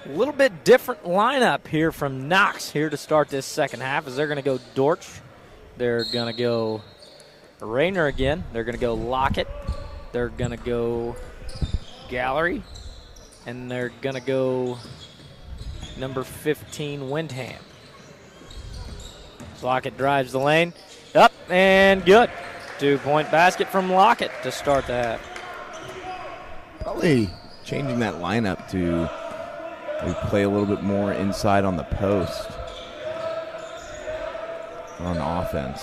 A little bit different lineup here from Knox here to start this second half as they're going to go Dortch. They're going to go Rayner again. They're going to go Lockett. They're going to go Gallery. And they're going to go number 15, Windham. Lockett drives the lane. Up and good. 2-point basket from Lockett to start the half. Probably changing that lineup to play a little bit more inside on the post on offense.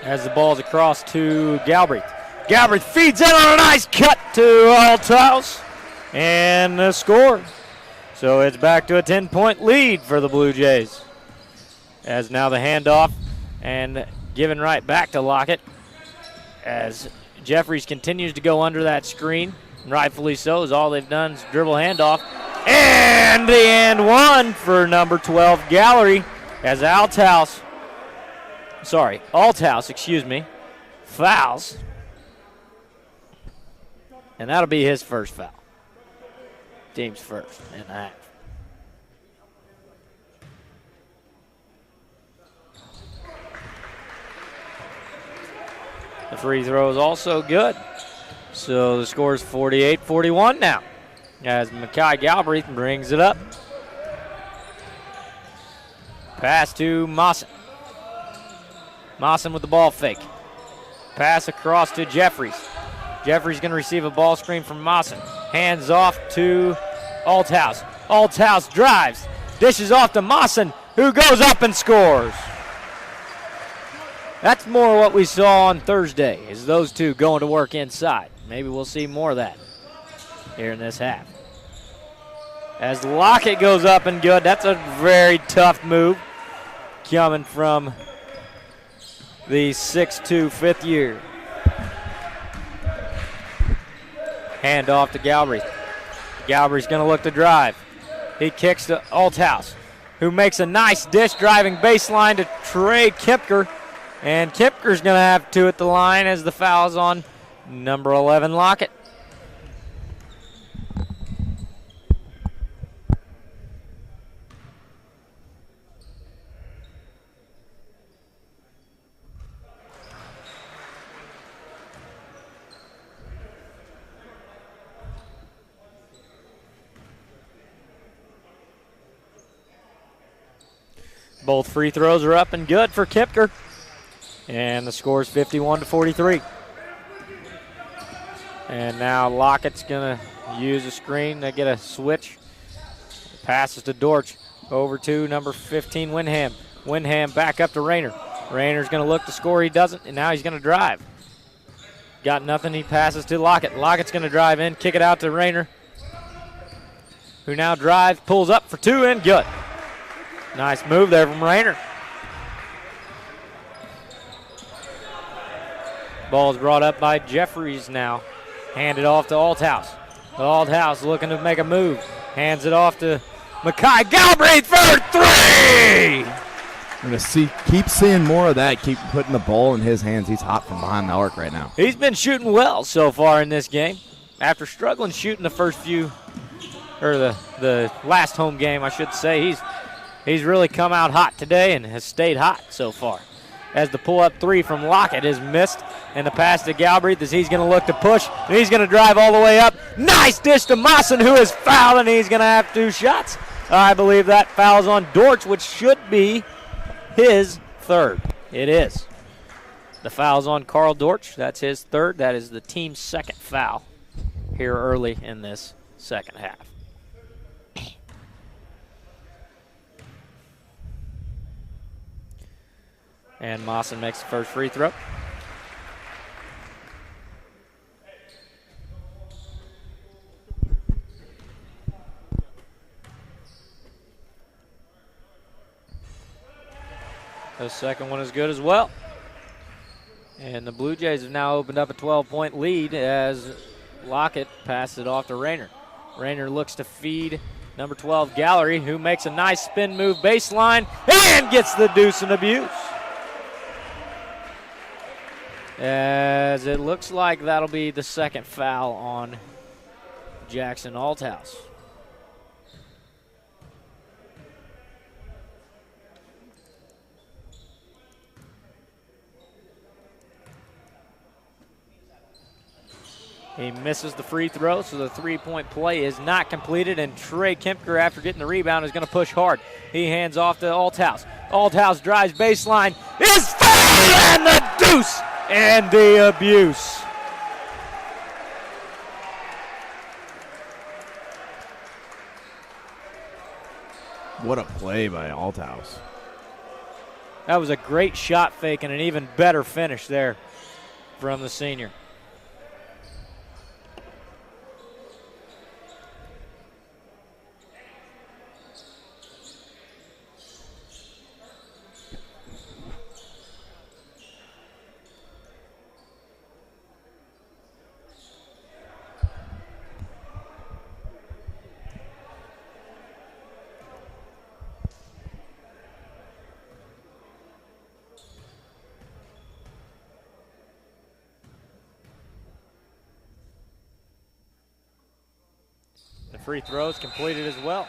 As the ball's across to Galbraith. Galbraith feeds in on a nice cut to Althouse and the score. So it's back to a 10-point lead for the Blue Jays. As now the handoff and given right back to Lockett as Jeffries continues to go under that screen. Rightfully so, as all they've done is dribble handoff. And the and one for number 12, Gallery, as Althouse, fouls. And that'll be his first foul. Team's first in the half. The free throw is also good. So the score is 48-41 now as Makai Galbraith brings it up. Pass to Mawson. Mawson with the ball fake. Pass across to Jeffries. Jeffries going to receive a ball screen from Mawson. Hands off to Althouse. Althouse drives. Dishes off to Mawson, who goes up and scores. That's more what we saw on Thursday, is those two going to work inside. Maybe we'll see more of that here in this half. As Lockett goes up and good, that's a very tough move coming from the 6'2", fifth year. Hand off to Galbraith. Galbraith's going to look to drive. He kicks to Althouse, who makes a nice dish driving baseline to Trey Kempker. And Kempker's going to have two at the line as the foul's on number 11, Lockett. Both free throws are up and good for Kempker. And the score is 51-43. And now Lockett's going to use a screen to get a switch. Passes to Dortch. Over to number 15, Windham. Windham back up to Rayner. Rayner's going to look to score. He doesn't, and now he's going to drive. Got nothing. He passes to Lockett. Lockett's going to drive in, kick it out to Rayner, who now drives, pulls up for two, and good. Nice move there from Rayner. Ball is brought up by Jeffries now. Handed off to Althouse. Althouse looking to make a move. Hands it off to Makai Galbraith for three! We're going to keep seeing more of that. Keep putting the ball in his hands. He's hot from behind the arc right now. He's been shooting well so far in this game. After struggling shooting the first few, or the last home game, I should say, he's really come out hot today and has stayed hot so far. As the pull-up three from Lockett is missed, and the pass to Galbraith as he's going to look to push, and he's going to drive all the way up. Nice dish to Mawson, who is fouled, and he's going to have two shots. I believe that foul's on Dortch, which should be his third. It is. The foul's on Carl Dortch. That's his third. That is the team's second foul here early in this second half. And Mawson makes the first free throw. The second one is good as well. And the Blue Jays have now opened up a 12-point lead as Lockett passes it off to Rayner. Rayner looks to feed number 12, Gallery, who makes a nice spin move baseline and gets the deuce and abuse. as it looks like that'll be the second foul on Jackson Althouse. He misses the free throw, so the three-point play is not completed, and Trey Kempker, after getting the rebound, is going to push hard. He hands off to Althouse. Althouse drives baseline, is fouled, and the deuce, and the abuse. What a play by Althouse. That was a great shot fake and an even better finish there from the senior. Free throws completed as well.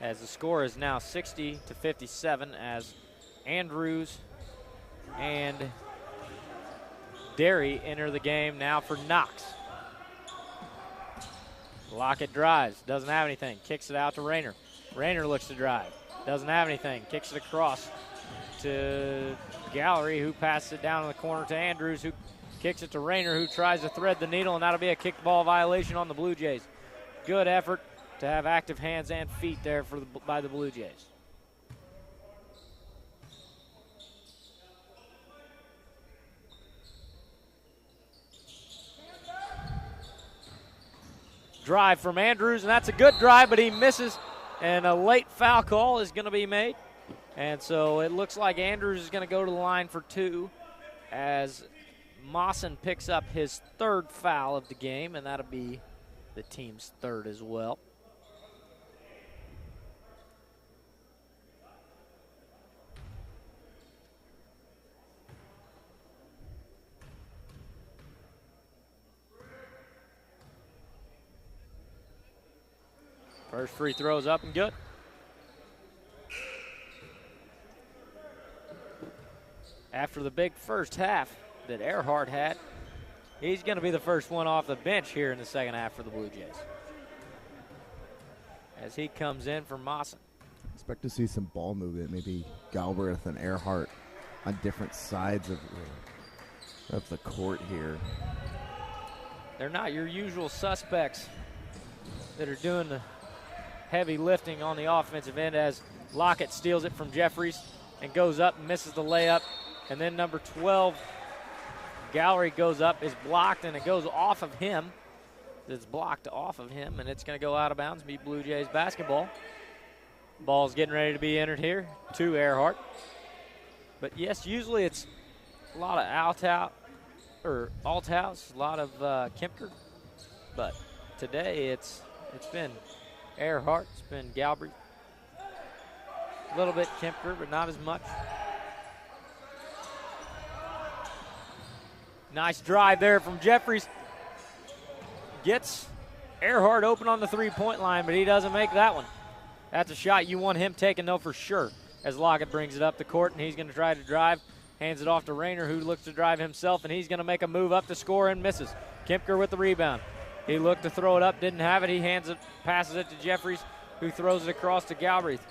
As the score is now 60-57 as Andrews and Derry enter the game now for Knox. Lockett drives, doesn't have anything, kicks it out to Rayner. Rayner looks to drive, doesn't have anything, kicks it across to Gallery, who passes it down in the corner to Andrews, who kicks it to Rayner, who tries to thread the needle, and that'll be a kick ball violation on the Blue Jays. Good effort to have active hands and feet there by the Blue Jays. Drive from Andrews, and that's a good drive, but he misses, and a late foul call is going to be made. And so it looks like Andrews is going to go to the line for two as Mawson picks up his third foul of the game, and that'll be the team's third as well. First free throw's up and good. After the big first half that Earhart had, he's going to be the first one off the bench here in the second half for the Blue Jays as he comes in for Mawson. Expect to see some ball movement, maybe Galbraith and Earhart on different sides of the court here. They're not your usual suspects that are doing the heavy lifting on the offensive end, as Lockett steals it from Jeffries and goes up and misses the layup. And then number 12, Gallery, goes up, is blocked, and it goes off of him. It's blocked off of him, and it's going to go out of bounds, be Blue Jays basketball. Ball's getting ready to be entered here to Earhart. But yes, usually it's a lot of Althouse, a lot of Kempker. But today it's been Earhart, it's been Galbraith. A little bit Kempker, but not as much. Nice drive there from Jeffries. Gets Earhart open on the three-point line, but he doesn't make that one. That's a shot you want him taking, though, for sure, as Lockett brings it up the court, and he's going to try to drive. Hands it off to Rayner, who looks to drive himself, and he's going to make a move up to score and misses. Kempker with the rebound. He looked to throw it up, didn't have it. He passes it to Jeffries, who throws it across to Galbraith.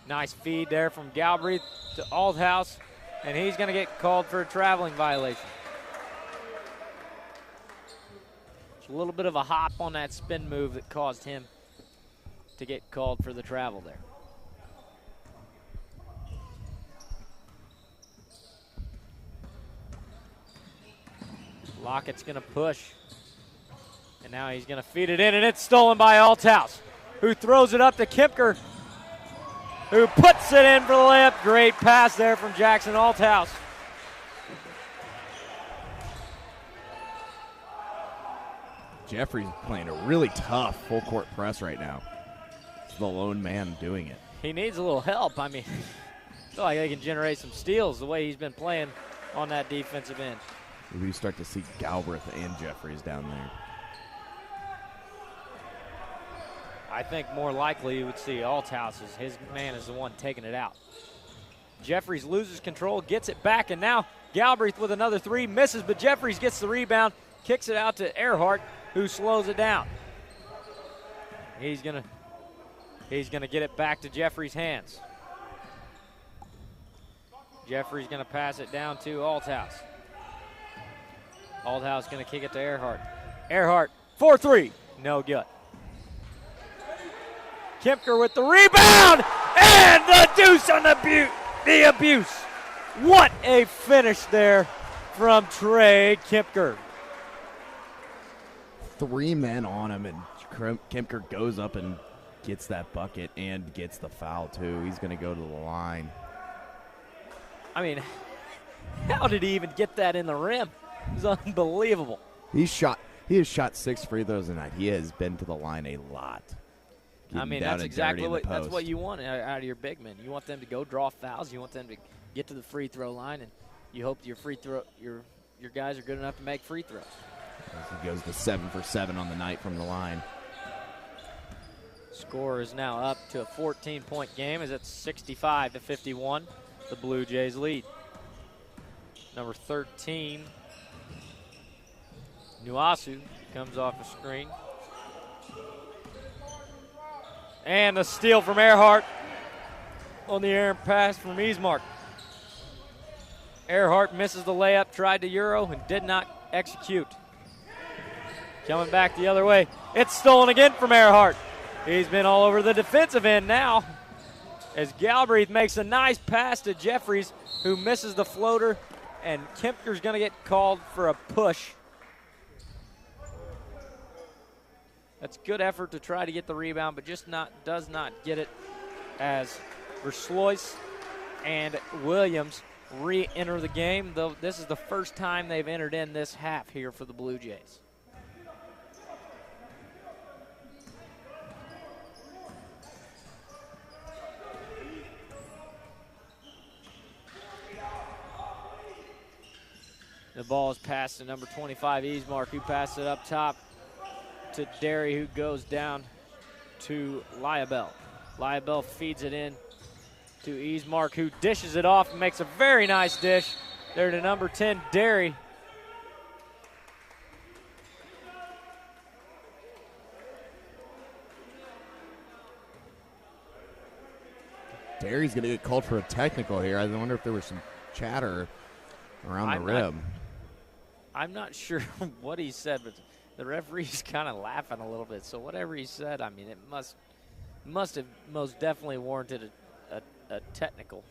Nice feed there from Galbraith to Althouse, and he's going to get called for a traveling violation. It's a little bit of a hop on that spin move that caused him to get called for the travel there. Lockett's going to push, and now he's going to feed it in, and it's stolen by Althouse, who throws it up to Kempker, who puts it in for the layup. Great pass there from Jackson Althouse. Jeffrey's playing a really tough full court press right now. He's the lone man doing it. He needs a little help. I mean, I feel like they can generate some steals the way he's been playing on that defensive end. We start to see Galbraith and Jeffries down there. I think more likely you would see Althouse as his man is the one taking it out. Jeffries loses control, gets it back, and now Galbraith with another three, misses, but Jeffries gets the rebound, kicks it out to Earhart, who slows it down. He's gonna get it back to Jeffries' hands. Jeffries gonna pass it down to Althouse. Althouse gonna kick it to Earhart. Earhart, 4-3, no good. Kempker with the rebound, and the deuce on the abuse. What a finish there from Trey Kempker. 3 men on him, and Kempker goes up and gets that bucket and gets the foul, too. He's going to go to the line. I mean, how did he even get that in the rim? It was unbelievable. He has shot 6 free throws tonight. He has been to the line a lot. I mean, that's exactly what you want out of your big men. You want them to go draw fouls. You want them to get to the free throw line, and you hope your guys are good enough to make free throws. He goes to 7 for 7 on the night from the line. Score is now up to a 14-point game as it's 65-51. The Blue Jays lead. Number 13, Nuasu, comes off a screen. And a steal from Earhart on the errant pass from Ismark. Earhart misses the layup, tried to Euro, and did not execute. Coming back the other way. It's stolen again from Earhart. He's been all over the defensive end now as Galbraith makes a nice pass to Jeffries, who misses the floater, and Kempker's going to get called for a push. That's good effort to try to get the rebound, but just does not get it as Verslois and Williams re-enter the game, though this is the first time they've entered in this half here for the Blue Jays. The ball is passed to number 25, Ismark, who passed it up top to Derry, who goes down to Liabel. Liabel feeds it in to Ismark, who dishes it off and makes a very nice dish there to number 10, Derry. Derry's going to get called for a technical here. I wonder if there was some chatter around the rim. I'm not sure what he said, but the referee's kind of laughing a little bit. So whatever he said, I mean, it must have most definitely warranted a technical.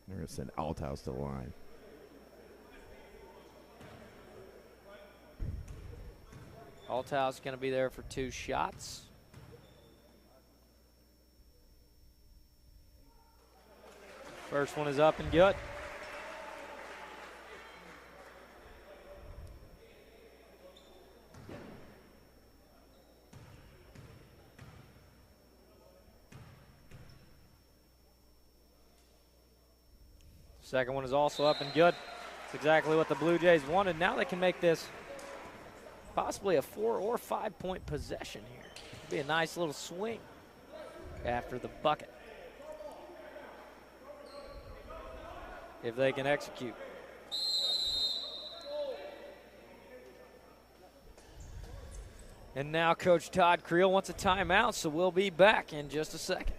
They're going to send Althouse to the line. Althouse going to be there for 2 shots. First one is up and good. Second one is also up and good. It's exactly what the Blue Jays wanted. Now they can make this possibly a 4 or 5 point possession here. It'll be a nice little swing after the bucket, if they can execute. And now Coach Todd Creel wants a timeout, so we'll be back in just a second.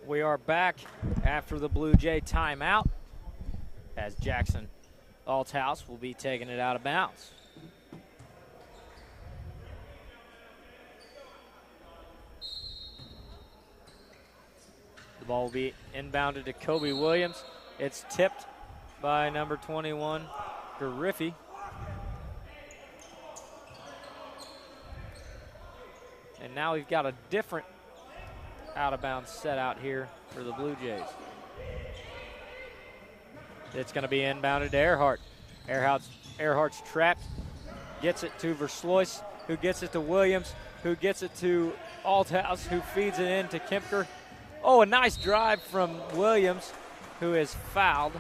We are back after the Blue Jay timeout as Jackson Althouse will be taking it out of bounds. The ball will be inbounded to Kobe Williams. It's tipped by number 21, Gariffi. And now we've got a different out-of-bounds set out here for the Blue Jays. It's going to be inbounded to Earhart. Earhart's trapped, gets it to Verslois, who gets it to Williams, who gets it to Althouse, who feeds it in to Kempker. Oh, a nice drive from Williams, who is fouled.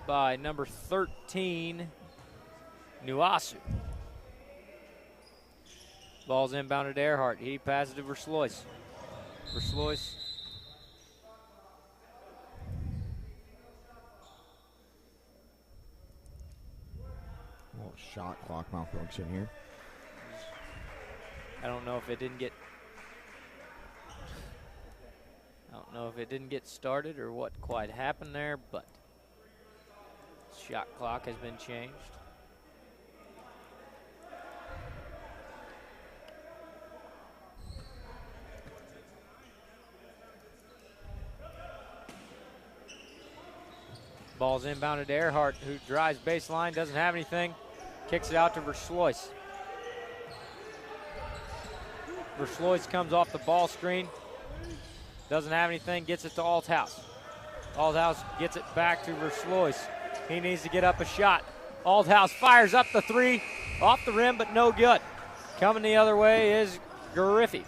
By number 13, Nuasu. Ball's inbounded to Earhart. He passes to Verslois. Verslois. Oh, shot clock malfunction here. I don't know if it didn't get started or what quite happened there, but shot clock has been changed. Ball's inbounded to Earhart, who drives baseline, doesn't have anything, kicks it out to Verslois. Verslois comes off the ball screen, doesn't have anything, gets it to Althouse. Althouse gets it back to Verslois. He needs to get up a shot. Althouse fires up the three, off the rim, but no good. Coming the other way is Gariffi.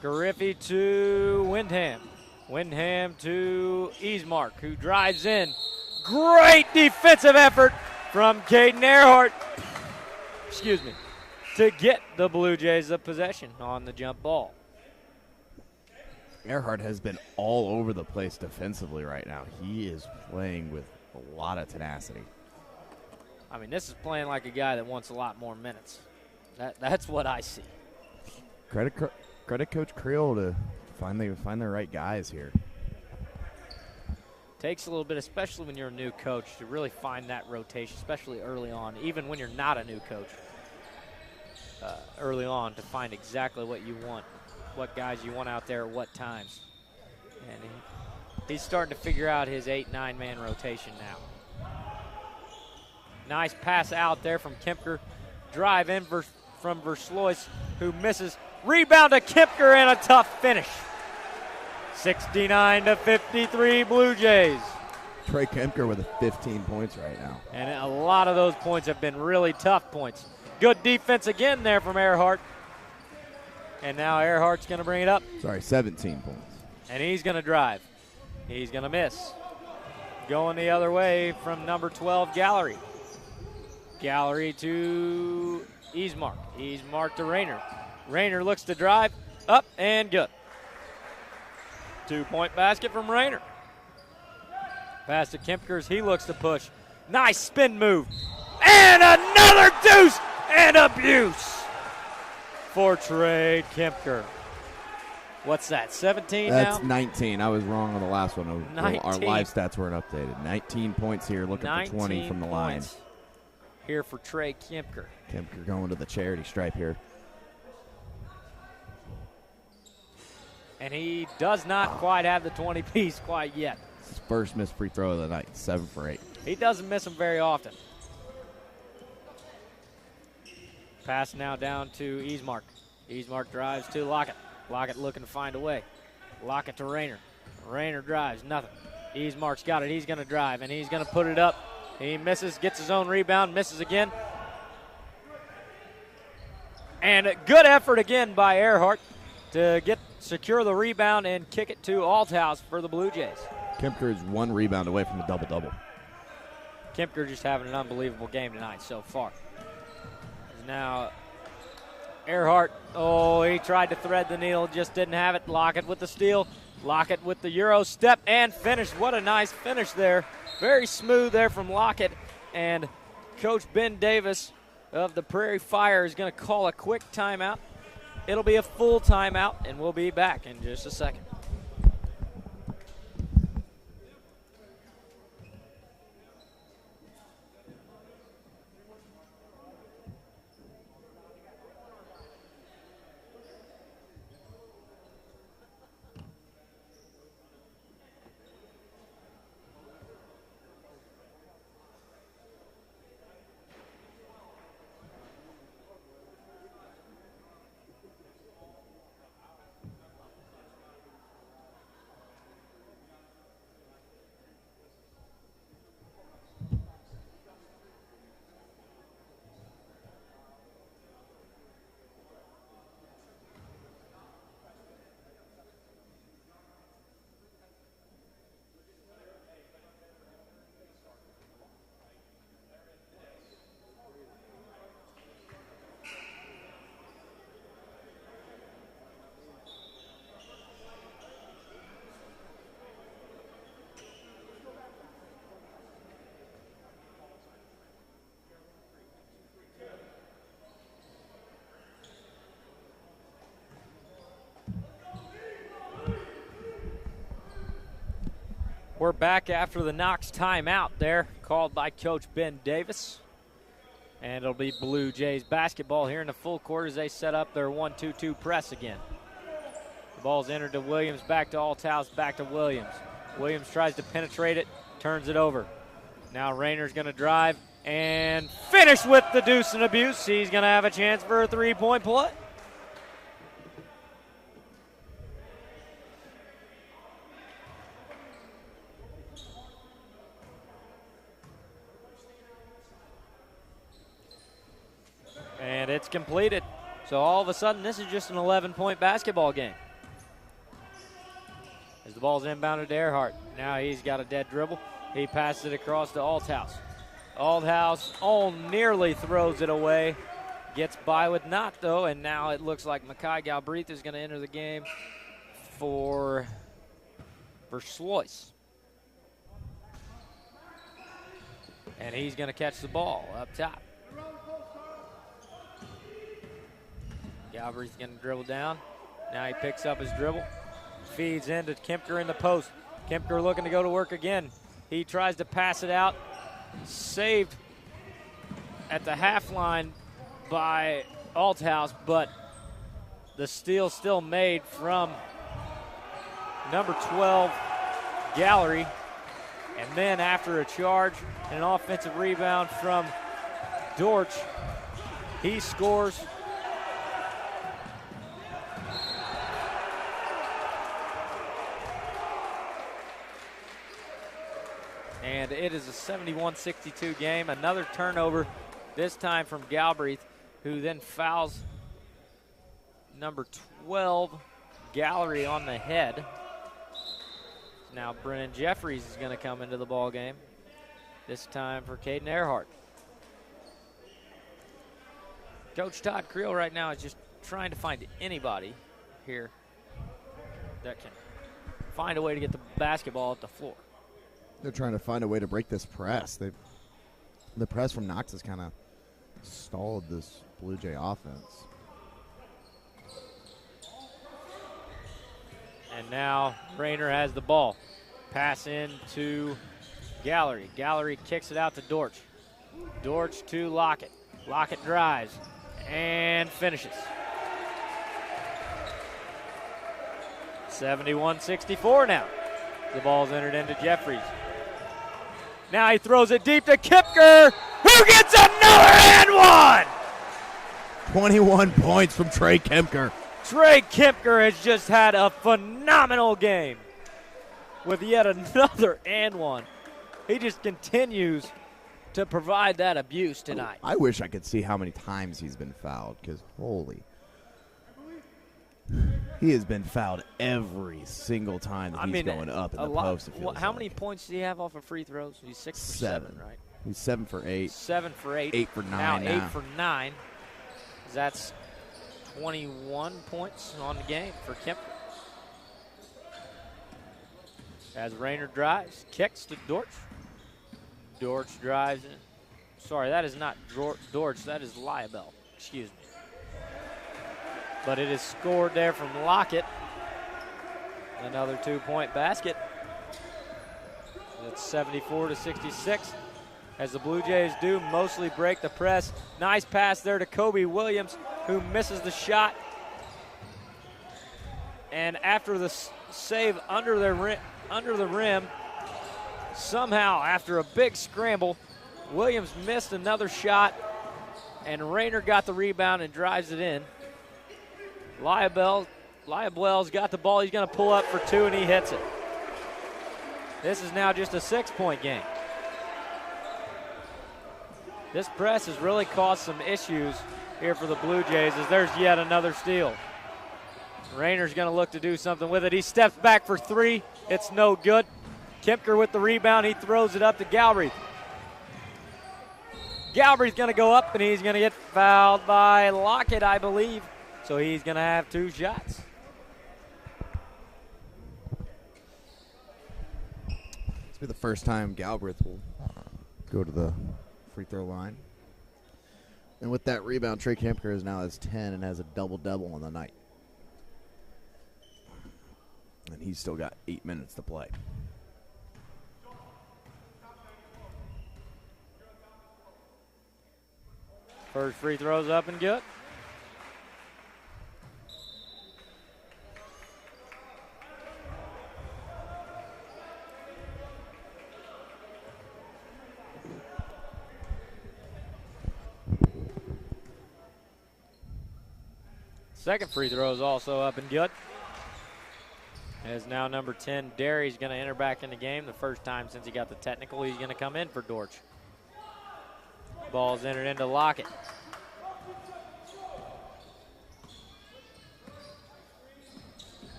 Gariffi to Windham. Windham to Easmark, who drives in. Great defensive effort from Caden Earhart. To get the Blue Jays the possession on the jump ball. Earhart has been all over the place defensively right now. He is playing with a lot of tenacity. I mean, this is playing like a guy that wants a lot more minutes. That's what I see. Credit Coach Creel to find the right guys here. Takes a little bit, especially when you're a new coach, to really find that rotation, especially early on, even when you're not a new coach. Early on, to find exactly what you want, what guys you want out there at what times. And he's starting to figure out his 8-9 man rotation now. Nice pass out there from Kempker. Drive in from Verslois, who misses. Rebound to Kempker and a tough finish. 69-53 Blue Jays. Trey Kempker with 15 points right now. And a lot of those points have been really tough points. Good defense again there from Earhart. And now Earhart's going to bring it up. 17 points. And he's going to drive. He's going to miss. Going the other way from number 12, Gallery. Gallery to Easmark. Easmark to Rayner. Rayner looks to drive. Up and good. 2-point basket from Rayner. Pass to Kempker as he looks to push. Nice spin move. And another deuce and abuse for Trey Kempker. What's that, 17 now? That's 19. I was wrong on the last one. Our 19. live stats weren't updated. 19 points here, looking for 20 from the line. Here for Trey Kempker. Kempker going to the charity stripe here. And he does not quite have the 20-piece quite yet. His first missed free throw of the night, 7 for 8. He doesn't miss them very often. Pass now down to Easmark. Easmark drives to Lockett. Lockett looking to find a way. Lockett to Rayner. Rayner drives, nothing. Easmark's got it. He's going to drive, and he's going to put it up. He misses, gets his own rebound, misses again. And a good effort again by Earhart to secure the rebound and kick it to Althouse for the Blue Jays. Kempker is 1 rebound away from a double-double. Kempker just having an unbelievable game tonight so far. Now, Earhart, he tried to thread the needle, just didn't have it. Lockett with the steal. Lockett with the Euro step and finish. What a nice finish there. Very smooth there from Lockett. And Coach Ben Davis of the Prairie Fire is going to call a quick timeout. It'll be a full timeout, and we'll be back in just a second. We're back after the Knox timeout there, called by Coach Ben Davis. And it'll be Blue Jays basketball here in the full court as they set up their 1-2-2 press again. The ball's entered to Williams, back to Althouse, back to Williams. Williams tries to penetrate it, turns it over. Now Rayner's going to drive and finish with the deuce and abuse. He's going to have a chance for a three-point play. And it's completed. So all of a sudden, this is just an 11-point basketball game. As the ball's inbounded to Earhart. Now he's got a dead dribble. He passes it across to Althouse. Althouse nearly throws it away. Gets by with not, though, and now it looks like Makai Galbraith is going to enter the game for Slois. And he's going to catch the ball up top. Galbraith's going to dribble down. Now he picks up his dribble. Feeds into Kempker in the post. Kempker looking to go to work again. He tries to pass it out. Saved at the half line by Althouse, but the steal still made from number 12, Gallery. And then after a charge and an offensive rebound from Dortch, he scores. And it is a 71-62 game. Another turnover, this time from Galbraith, who then fouls number 12, Gallery, on the head. Now Brennan Jeffries is going to come into the ball game, this time for Caden Earhart. Coach Todd Creel right now is just trying to find anybody here that can find a way to get the basketball at the floor. They're trying to find a way to break this press. The press from Knox has kind of stalled this Blue Jay offense. And now Rayner has the ball. Pass in to Gallery. Gallery kicks it out to Dortch. Dortch to Lockett. Lockett drives and finishes. 71-64 now. The ball's entered into Jeffries. Now he throws it deep to Kipker, who gets another and one! 21 points from Trey Kempker. Trey Kempker has just had a phenomenal game with yet another and one. He just continues to provide that abuse tonight. I wish I could see how many times he's been fouled, because holy. He has been fouled every single time that he's going up in the post. How many points do you have off of free throws? He's 6 for 7, right? He's 7 for 8. 7 for 8. 8 for 9 now. now. 8 for 9. That's 21 points on the game for Kemper. As Rayner drives, kicks to Dortch. Dortch drives in, sorry, that is not Dortch, that is Liabel. Excuse me. But it is scored there from Lockett. Another 2-point basket. It's 74-66. As the Blue Jays do mostly break the press. Nice pass there to Kobe Williams, who misses the shot. And after the save under the rim, somehow after a big scramble, Williams missed another shot, and Rayner got the rebound and drives it in. Liabel's got the ball. He's going to pull up for 2, and he hits it. This is now just a 6-point game. This press has really caused some issues here for the Blue Jays as there's yet another steal. Rayner's going to look to do something with it. He steps back for 3. It's no good. Kempker with the rebound. He throws it up to Galbraith. Galbraith's going to go up, and he's going to get fouled by Lockett, I believe. So he's going to have 2 shots. This will be the first time Galbraith will go to the free throw line. And with that rebound, Trey Kempker is now has 10 and has a double-double on the night. And he's still got 8 minutes to play. First free throw's up and good. Second free throw is also up and good. As now number 10, Derry's going to enter back in the game. The first time since he got the technical, he's going to come in for Dortch. Ball's entered into Lockett.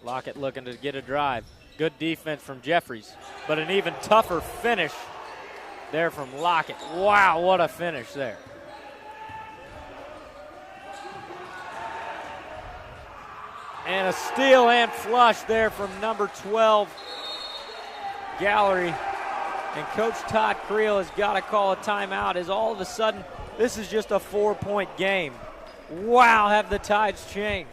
Lockett looking to get a drive. Good defense from Jeffries, but an even tougher finish there from Lockett. Wow, what a finish there. And a steal and flush there from number 12, Gallery. And Coach Todd Creel has got to call a timeout as all of a sudden this is just a 4-point game. Wow, have the tides changed.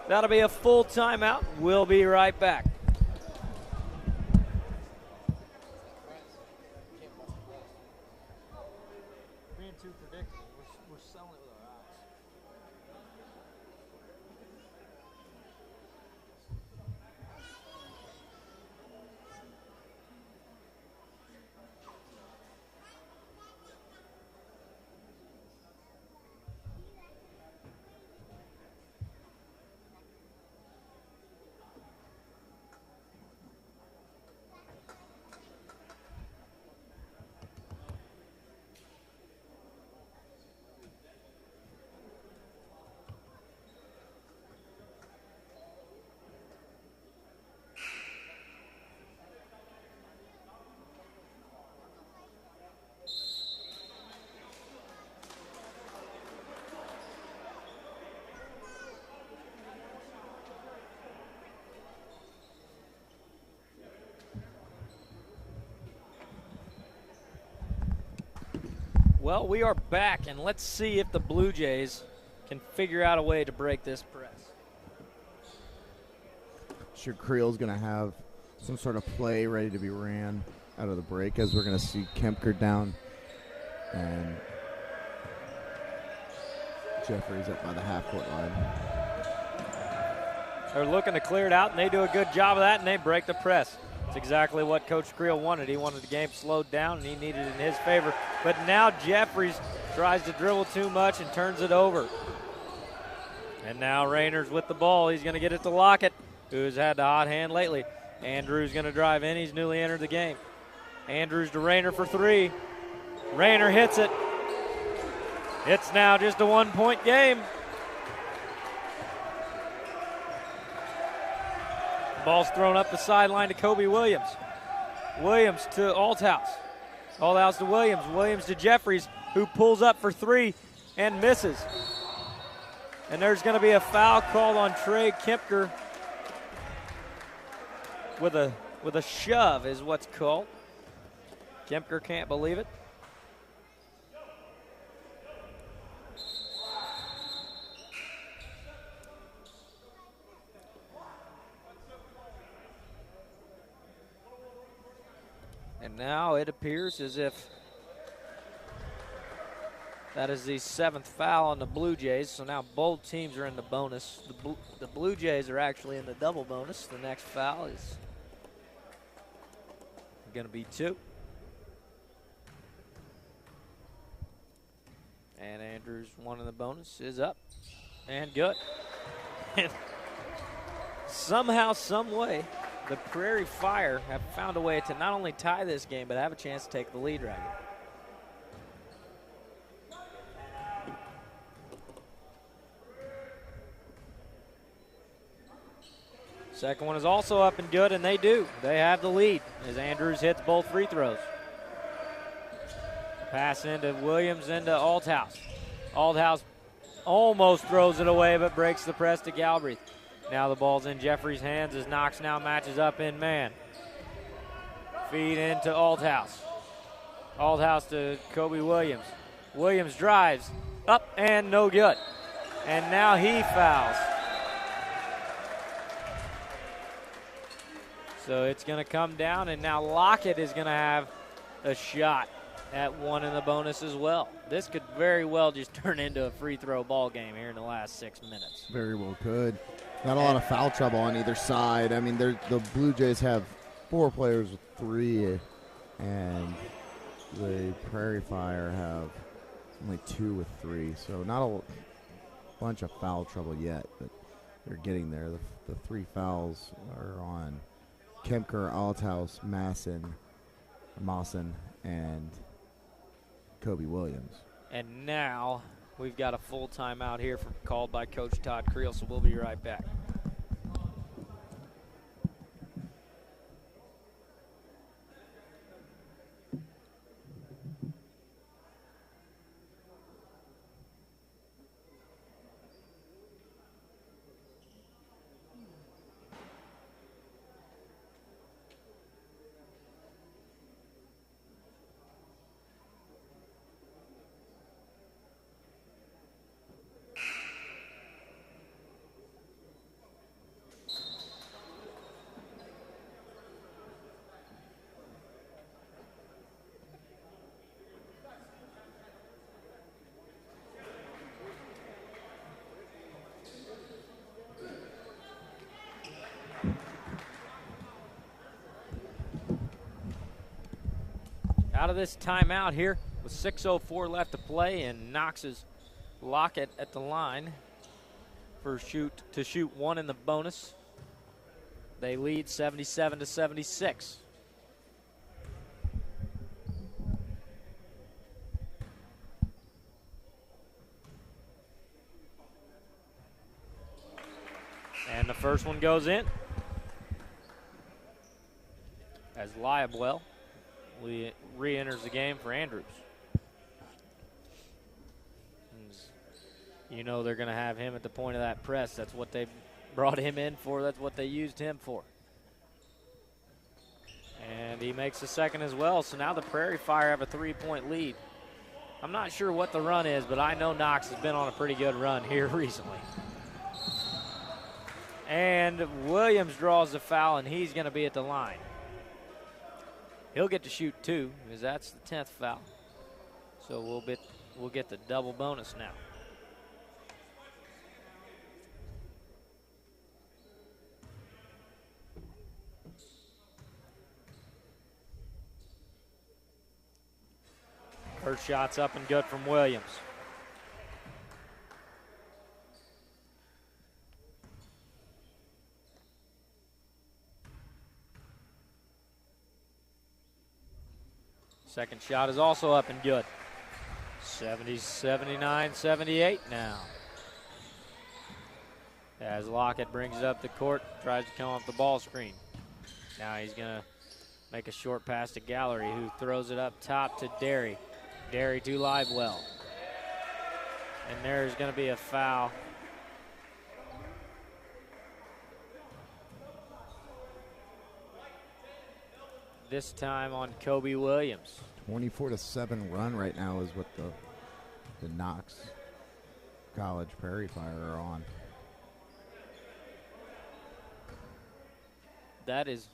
That'll be a full timeout. We'll be right back. Being too predictable, we're selling it with our eyes. Well, we are back, and let's see if the Blue Jays can figure out a way to break this press. Sure, Creel's going to have some sort of play ready to be ran out of the break, as we're going to see Kempker down and Jeffries up by the half-court line. They're looking to clear it out, and they do a good job of that, and they break the press. It's exactly what Coach Creel wanted. He wanted the game slowed down, and he needed it in his favor. But now Jeffries tries to dribble too much and turns it over. And now Rayner's with the ball. He's going to get it to Lockett, who's had the hot hand lately. Andrews going to drive in. He's newly entered the game. Andrews to Rayner for 3. Rayner hits it. It's now just a 1-point game. Ball's thrown up the sideline to Kobe Williams. Williams to Althouse. Althouse to Williams. Williams to Jeffries, who pulls up for 3 and misses. And there's going to be a foul called on Trey Kempker with a shove is what's called. Kempker can't believe it. And now it appears as if that is the 7th foul on the Blue Jays. So now both teams are in the bonus. The Blue Jays are actually in the double bonus. The next foul is going to be 2. And Andrews, 1 in the bonus, is up and good. Somehow, some way, the Prairie Fire have found a way to not only tie this game, but have a chance to take the lead right here. Second one is also up and good, and they do. They have the lead as Andrews hits both free throws. Pass into Williams into Althouse. Althouse almost throws it away, but breaks the press to Galbraith. Now the ball's in Jeffrey's hands as Knox now matches up in man. Feed into Althouse. Althouse to Kobe Williams. Williams drives up and no good. And now he fouls. So it's going to come down, and now Lockett is going to have a shot at 1 in the bonus as well. This could very well just turn into a free throw ball game here in the last 6 minutes. Very well could. Not a lot of foul trouble on either side. I mean, the Blue Jays have 4 players with 3, and the Prairie Fire have only 2 with 3. So not a bunch of foul trouble yet, but they're getting there. The 3 fouls are on Kempker, Althouse, Mawson, and Kobe Williams. And now we've got a full timeout here called by Coach Todd Creel, so we'll be right back. Out of this timeout here with 6:04 left to play, and Knox's Lockett at the line to shoot 1 in the bonus. They lead 77-76. And the first one goes in as Liabwell re-enters the game for Andrews. You know they're going to have him at the point of that press. That's what they brought him in for. That's what they used him for. And he makes the second as well. So now the Prairie Fire have a 3-point lead. I'm not sure what the run is, but I know Knox has been on a pretty good run here recently. And Williams draws the foul, and he's going to be at the line. He'll get to shoot 2, because that's the 10th foul. So we'll get the double bonus now. First shot's up and good from Williams. Second shot is also up and good. 79-78 now. As Lockett brings it up the court, tries to come off the ball screen. Now he's going to make a short pass to Gallery, who throws it up top to Derry. Derry to Livewell. And there's going to be a foul. this time on Kobe Williams. 24-7 run right now is what the Knox College Prairie Fire are on. That is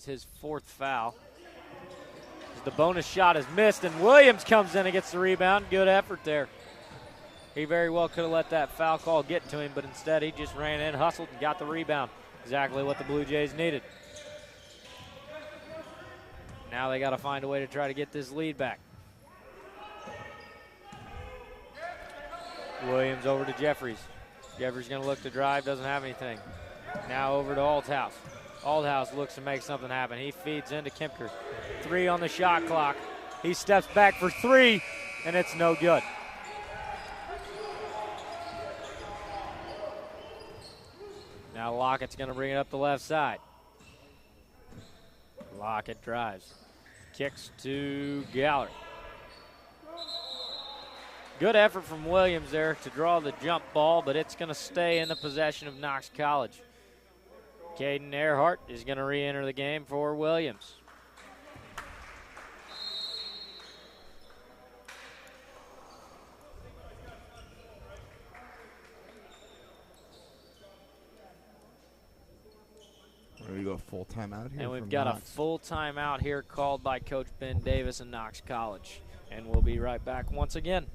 his fourth foul. The bonus shot is missed, and Williams comes in and gets the rebound. Good effort there. He very well could have let that foul call get to him, but instead he just ran in, hustled, and got the rebound. Exactly what the Blue Jays needed. Now they got to find a way to try to get this lead back. Williams over to Jeffries. Jeffries going to look to drive, doesn't have anything. Now over to Althouse. Althouse looks to make something happen. He feeds into Kempker. 3 on the shot clock. He steps back for 3, and it's no good. Now Lockett's going to bring it up the left side. Lockett drives. Kicks to Gallery. Good effort from Williams there to draw the jump ball, but it's going to stay in the possession of Knox College. Caden Earhart is going to re-enter the game for Williams. We go full timeout here. And we've got a full timeout here called by Coach Ben Davis and Knox College. And we'll be right back once again.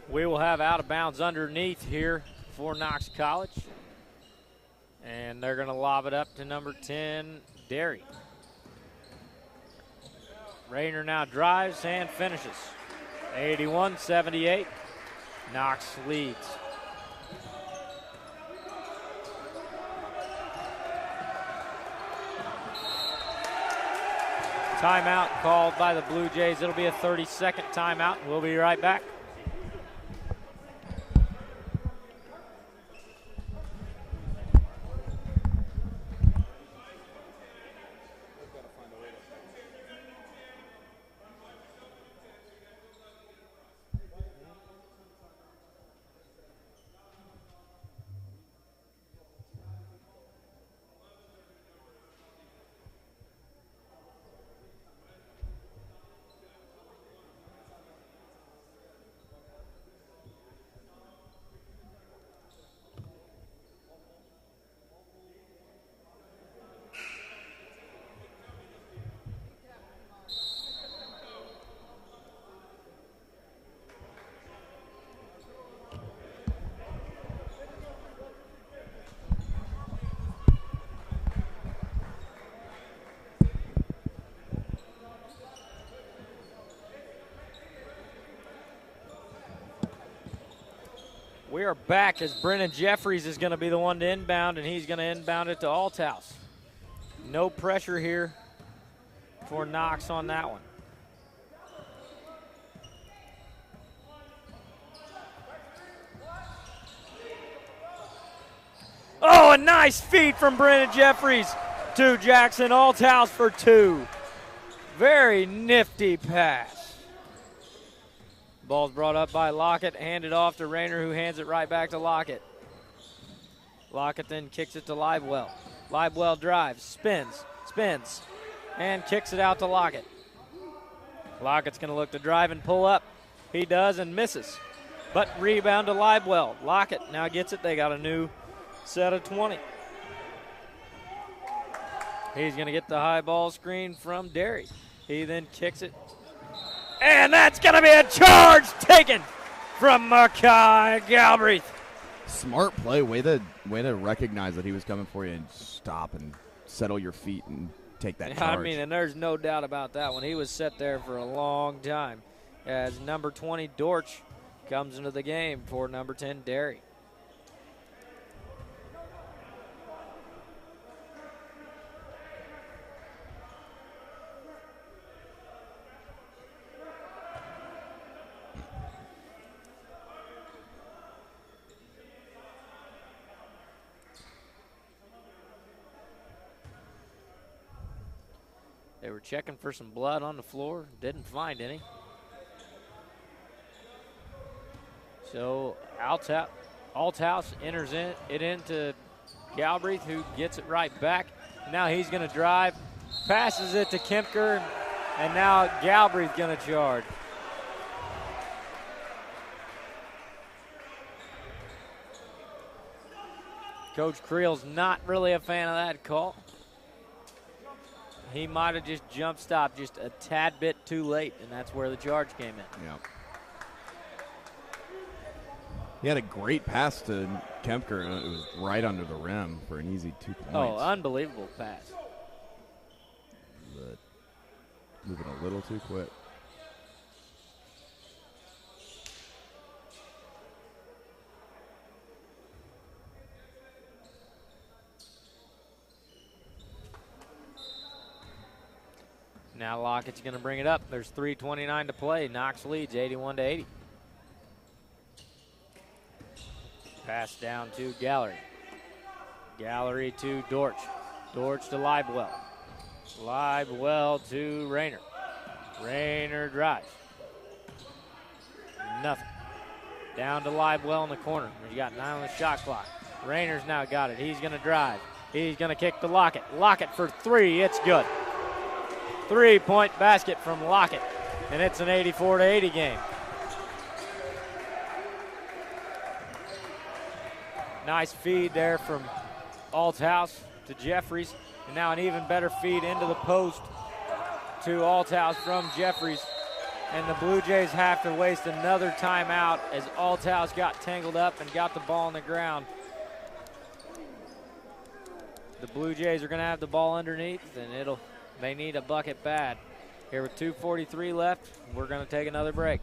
We will have out of bounds underneath here for Knox College. And they're going to lob it up to number 10, Derry. Rayner now drives and finishes. 81-78. Knox leads. Timeout called by the Blue Jays. It'll be a 30-second timeout. We'll be right back. We are back as Brennan Jeffries is going to be the one to inbound, and he's going to inbound it to Althouse. No pressure here for Knox on that one. Oh, a nice feed from Brennan Jeffries to Jackson Althouse for 2. Very nifty pass. Ball's brought up by Lockett, handed off to Rayner, who hands it right back to Lockett. Lockett then kicks it to Livewell. Livewell drives, spins, and kicks it out to Lockett. Lockett's going to look to drive and pull up. He does and misses. But rebound to Livewell. Lockett now gets it. They got a new set of 20. He's going to get the high ball screen from Derry. He then kicks it. And that's going to be a charge taken from Makai Galbraith. Smart play. Way to recognize that he was coming for you and stop and settle your feet and take that charge. I mean, and there's no doubt about that one. He was set there for a long time as number 20 Dortch comes into the game for number 10 Derry. They were checking for some blood on the floor, didn't find any. So Althouse enters it into Galbraith, who gets it right back. Now he's going to drive, passes it to Kempker, and now Galbraith going to charge. Coach Creel's not really a fan of that call. He might have just jump stopped just a tad bit too late, and that's where the charge came in. Yeah. He had a great pass to Kempker, and it was right under the rim for an easy 2 points. Oh, unbelievable pass. But moving a little too quick. Now Lockett's going to bring it up. There's 3:29 to play. Knox leads 81-80. Pass down to Gallery. Gallery to Dortch. Dortch to Livewell. Livewell to Rayner. Rayner drives. Nothing. Down to Livewell in the corner. You got 9 on the shot clock. Rayner's now got it. He's going to drive. He's going to kick to Lockett. Lockett for 3. It's good. 3-point basket from Lockett, and it's an 84-80 game. Nice feed there from Althouse to Jeffries, and now an even better feed into the post to Althouse from Jeffries. And the Blue Jays have to waste another timeout as Althouse got tangled up and got the ball on the ground. The Blue Jays are going to have the ball underneath, and they need a bucket bad. Here with 2:43 left, we're going to take another break.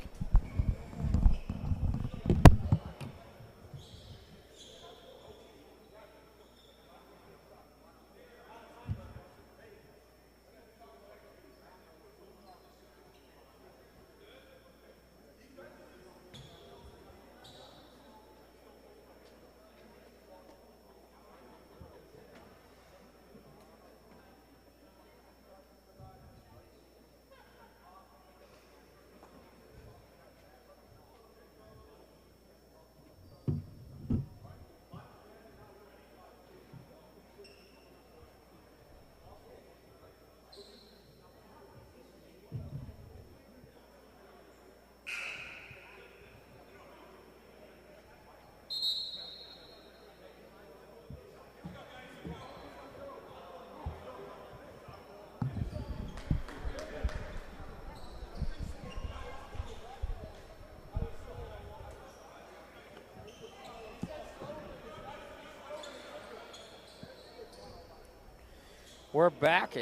We're back.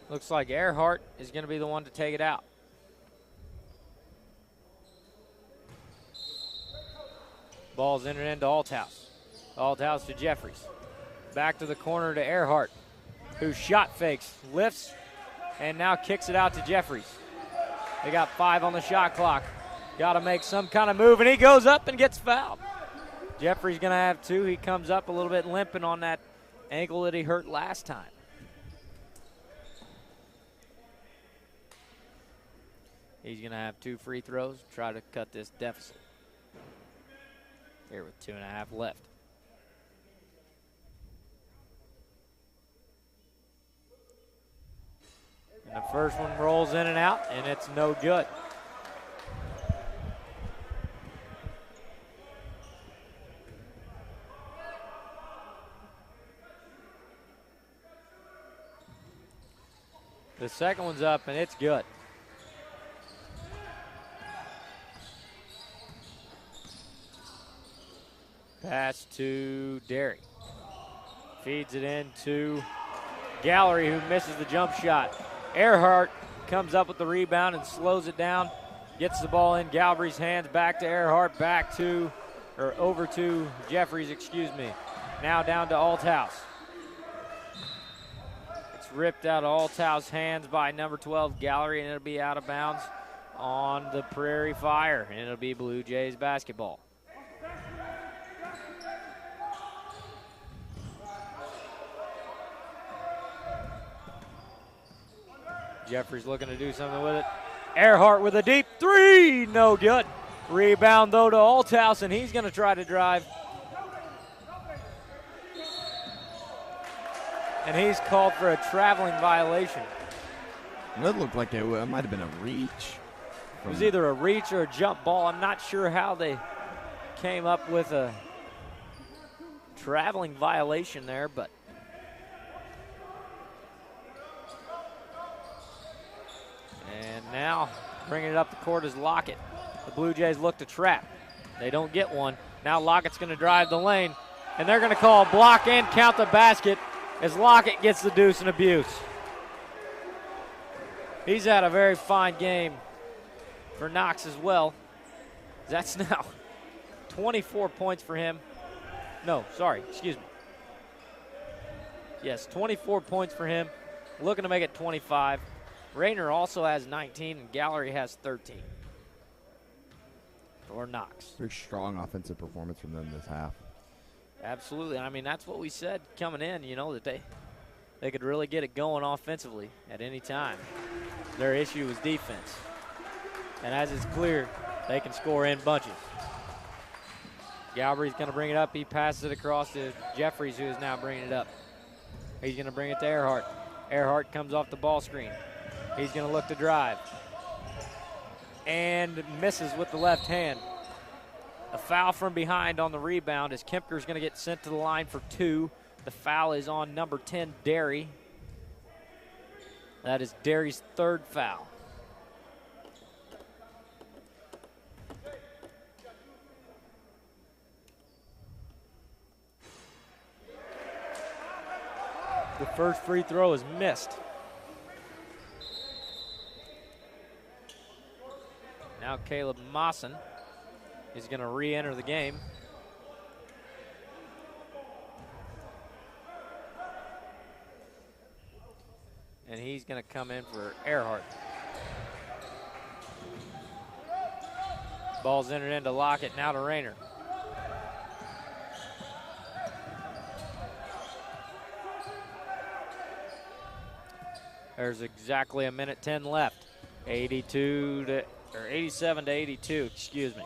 Looks like Earhart is going to be the one to take it out. Ball's entered into Althouse. Althouse to Jeffries. Back to the corner to Earhart, who shot fakes, lifts, and now kicks it out to Jeffries. They got 5 on the shot clock. Got to make some kind of move, and he goes up and gets fouled. Jeffries going to have 2. He comes up a little bit limping on that ankle that he hurt last time. He's going to have 2 free throws, try to cut this deficit. Here with 2.5 left. First one rolls in and out, and it's no good. The second one's up, and it's good. Pass to Derry. Feeds it into Gallery, who misses the jump shot. Earhart comes up with the rebound and slows it down. Gets the ball in Gallery's hands. Back to Earhart. Over to Jeffries, Now down to Althouse. It's ripped out of Althouse's hands by number 12, Gallery, and it'll be out of bounds on the Prairie Fire, and it'll be Blue Jays basketball. Jeffries looking to do something with it. Earhart with a deep three, no good. Rebound though to Althouse, and he's going to try to drive. And he's called for a traveling violation. It looked like it might have been a reach. It was either a reach or a jump ball. I'm not sure how they came up with a traveling violation there, but and now bringing it up the court is Lockett. The Blue Jays look to trap. They don't get one. Now Lockett's going to drive the lane, and they're going to call a block and count the basket as Lockett gets the deuce and abuse. He's had a very fine game for Knox as well. That's now 24 points for him. No, sorry, excuse me. Yes, 24 points for him. Looking to make it 25. Rayner also has 19, and Gallery has 13 for Knox. Very strong offensive performance from them this half. Absolutely. I mean, that's what we said coming in, you know, that they could really get it going offensively at any time. Their issue was defense. And as it's clear, they can score in bunches. Galbraith's going to bring it up. He passes it across to Jeffries, who is now bringing it up. He's going to bring it to Earhart. Earhart comes off the ball screen. He's going to look to drive. And misses with the left hand. A foul from behind on the rebound as Kempker's going to get sent to the line for 2. The foul is on number 10, Derry. That is Derry's 3rd foul. The first free throw is missed. Now Caleb Mawson is going to re-enter the game. And he's going to come in for Earhart. Ball's entered into Lockett, now to Rayner. There's exactly 1:10 left. 87 to 82, excuse me.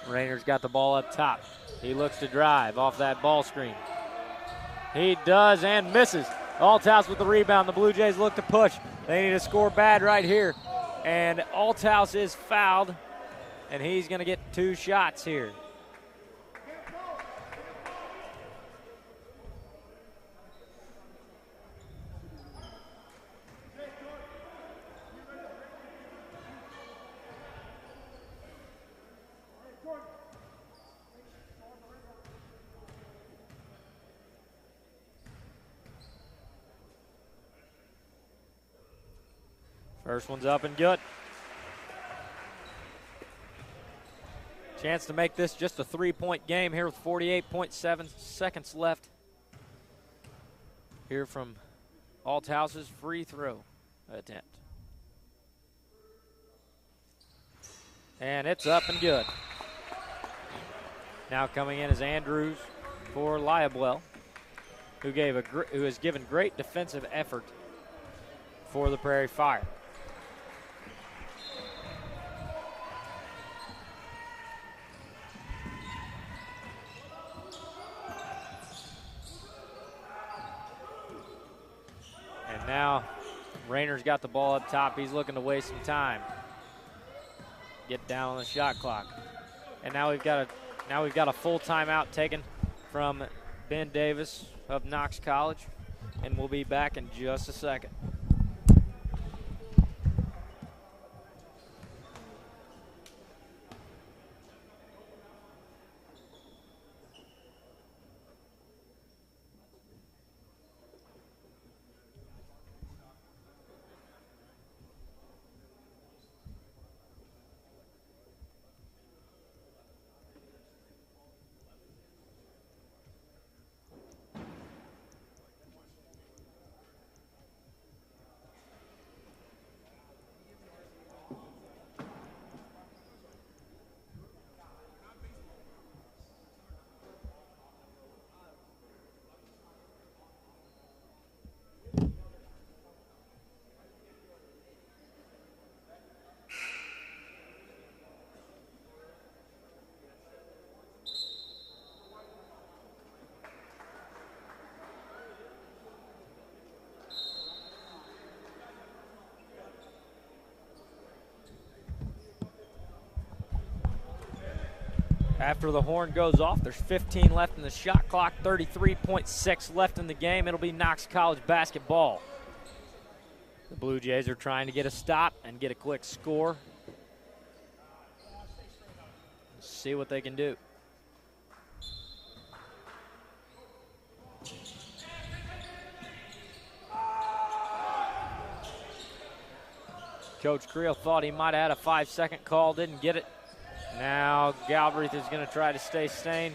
Rayner's got the ball up top. He looks to drive off that ball screen. He does and misses. Althouse with the rebound. The Blue Jays look to push. They need to score bad right here. And Althouse is fouled, and he's going to get 2 shots here. First one's up and good. Chance to make this just a 3-point game here with 48.7 seconds left. Here from Althouse's free throw attempt. And it's up and good. Now coming in is Andrews for Liabwell, who has given great defensive effort for the Prairie Fire. And now Rayner's got the ball up top. He's looking to waste some time. Get down on the shot clock. And now we've got a full timeout taken from Ben Davis of Knox College. And we'll be back in just a second. After the horn goes off, there's 15 left in the shot clock, 33.6 left in the game. It'll be Knox College basketball. The Blue Jays are trying to get a stop and get a quick score. See what they can do. Coach Creel thought he might have had a 5-second call, didn't get it. Now Galbraith is going to try to stay sane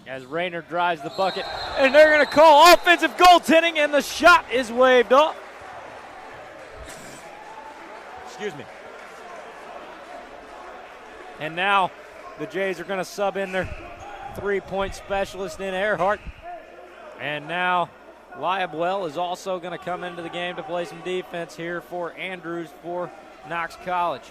as Rayner drives the bucket. And they're going to call offensive goaltending, and the shot is waved off. Excuse me. And now the Jays are going to sub in their three-point specialist in Earhart. And now Liabwell is also going to come into the game to play some defense here for Andrews for Knox College.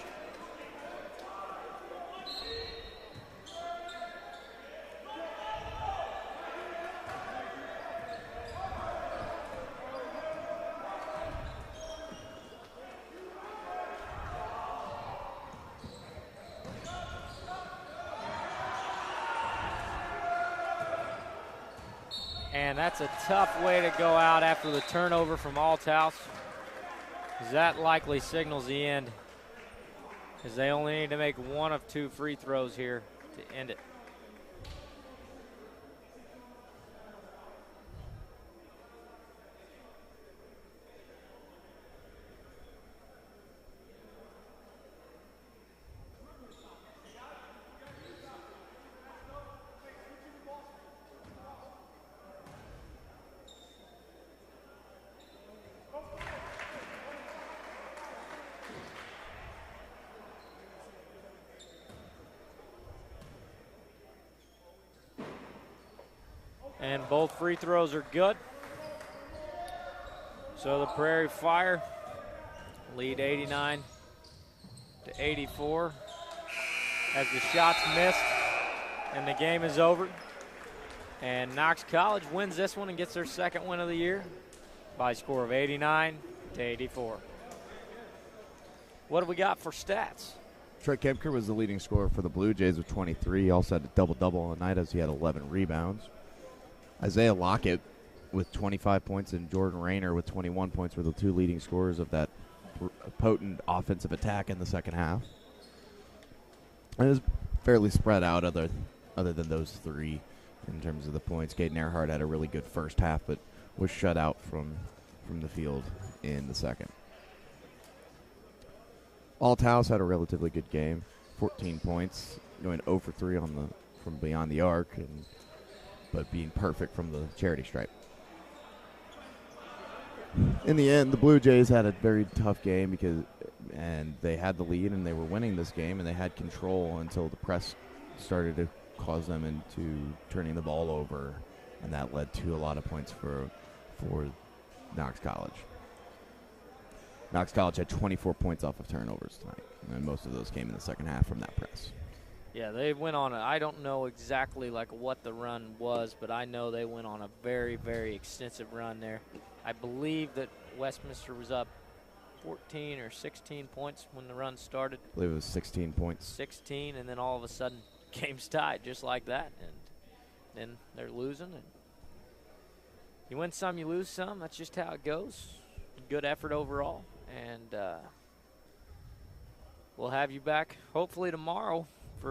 And that's a tough way to go out after the turnover from Althouse. That likely signals the end, as they only need to make one of two free throws here to end it. And both free throws are good. So the Prairie Fire lead 89-84 as the shots missed and the game is over. And Knox College wins this one and gets their second win of the year by a score of 89-84. What do we got for stats? Trey Kempker was the leading scorer for the Blue Jays with 23. He also had a double-double on the night as he had 11 rebounds. Isaiah Lockett with 25 points and Jordan Rayner with 21 points were the two leading scorers of that potent offensive attack in the second half. And it was fairly spread out other than those three in terms of the points. Caden Earhart had a really good first half but was shut out from the field in the second. Althouse had a relatively good game, 14 points, going 0 for 3 from beyond the arc, but being perfect from the charity stripe. In the end, the Blue Jays had a very tough game and they had the lead and they were winning this game and they had control until the press started to cause them into turning the ball over, and that led to a lot of points for Knox College. Knox College had 24 points off of turnovers tonight, and most of those came in the second half from that press. Yeah, they went on I don't know exactly like what the run was, but I know they went on a very, very extensive run there. I believe that Westminster was up 14 or 16 points when the run started. I believe it was 16 points. 16, and then all of a sudden, game's tied just like that, and then they're losing. And you win some, you lose some. That's just how it goes. Good effort overall, and we'll have you back hopefully tomorrow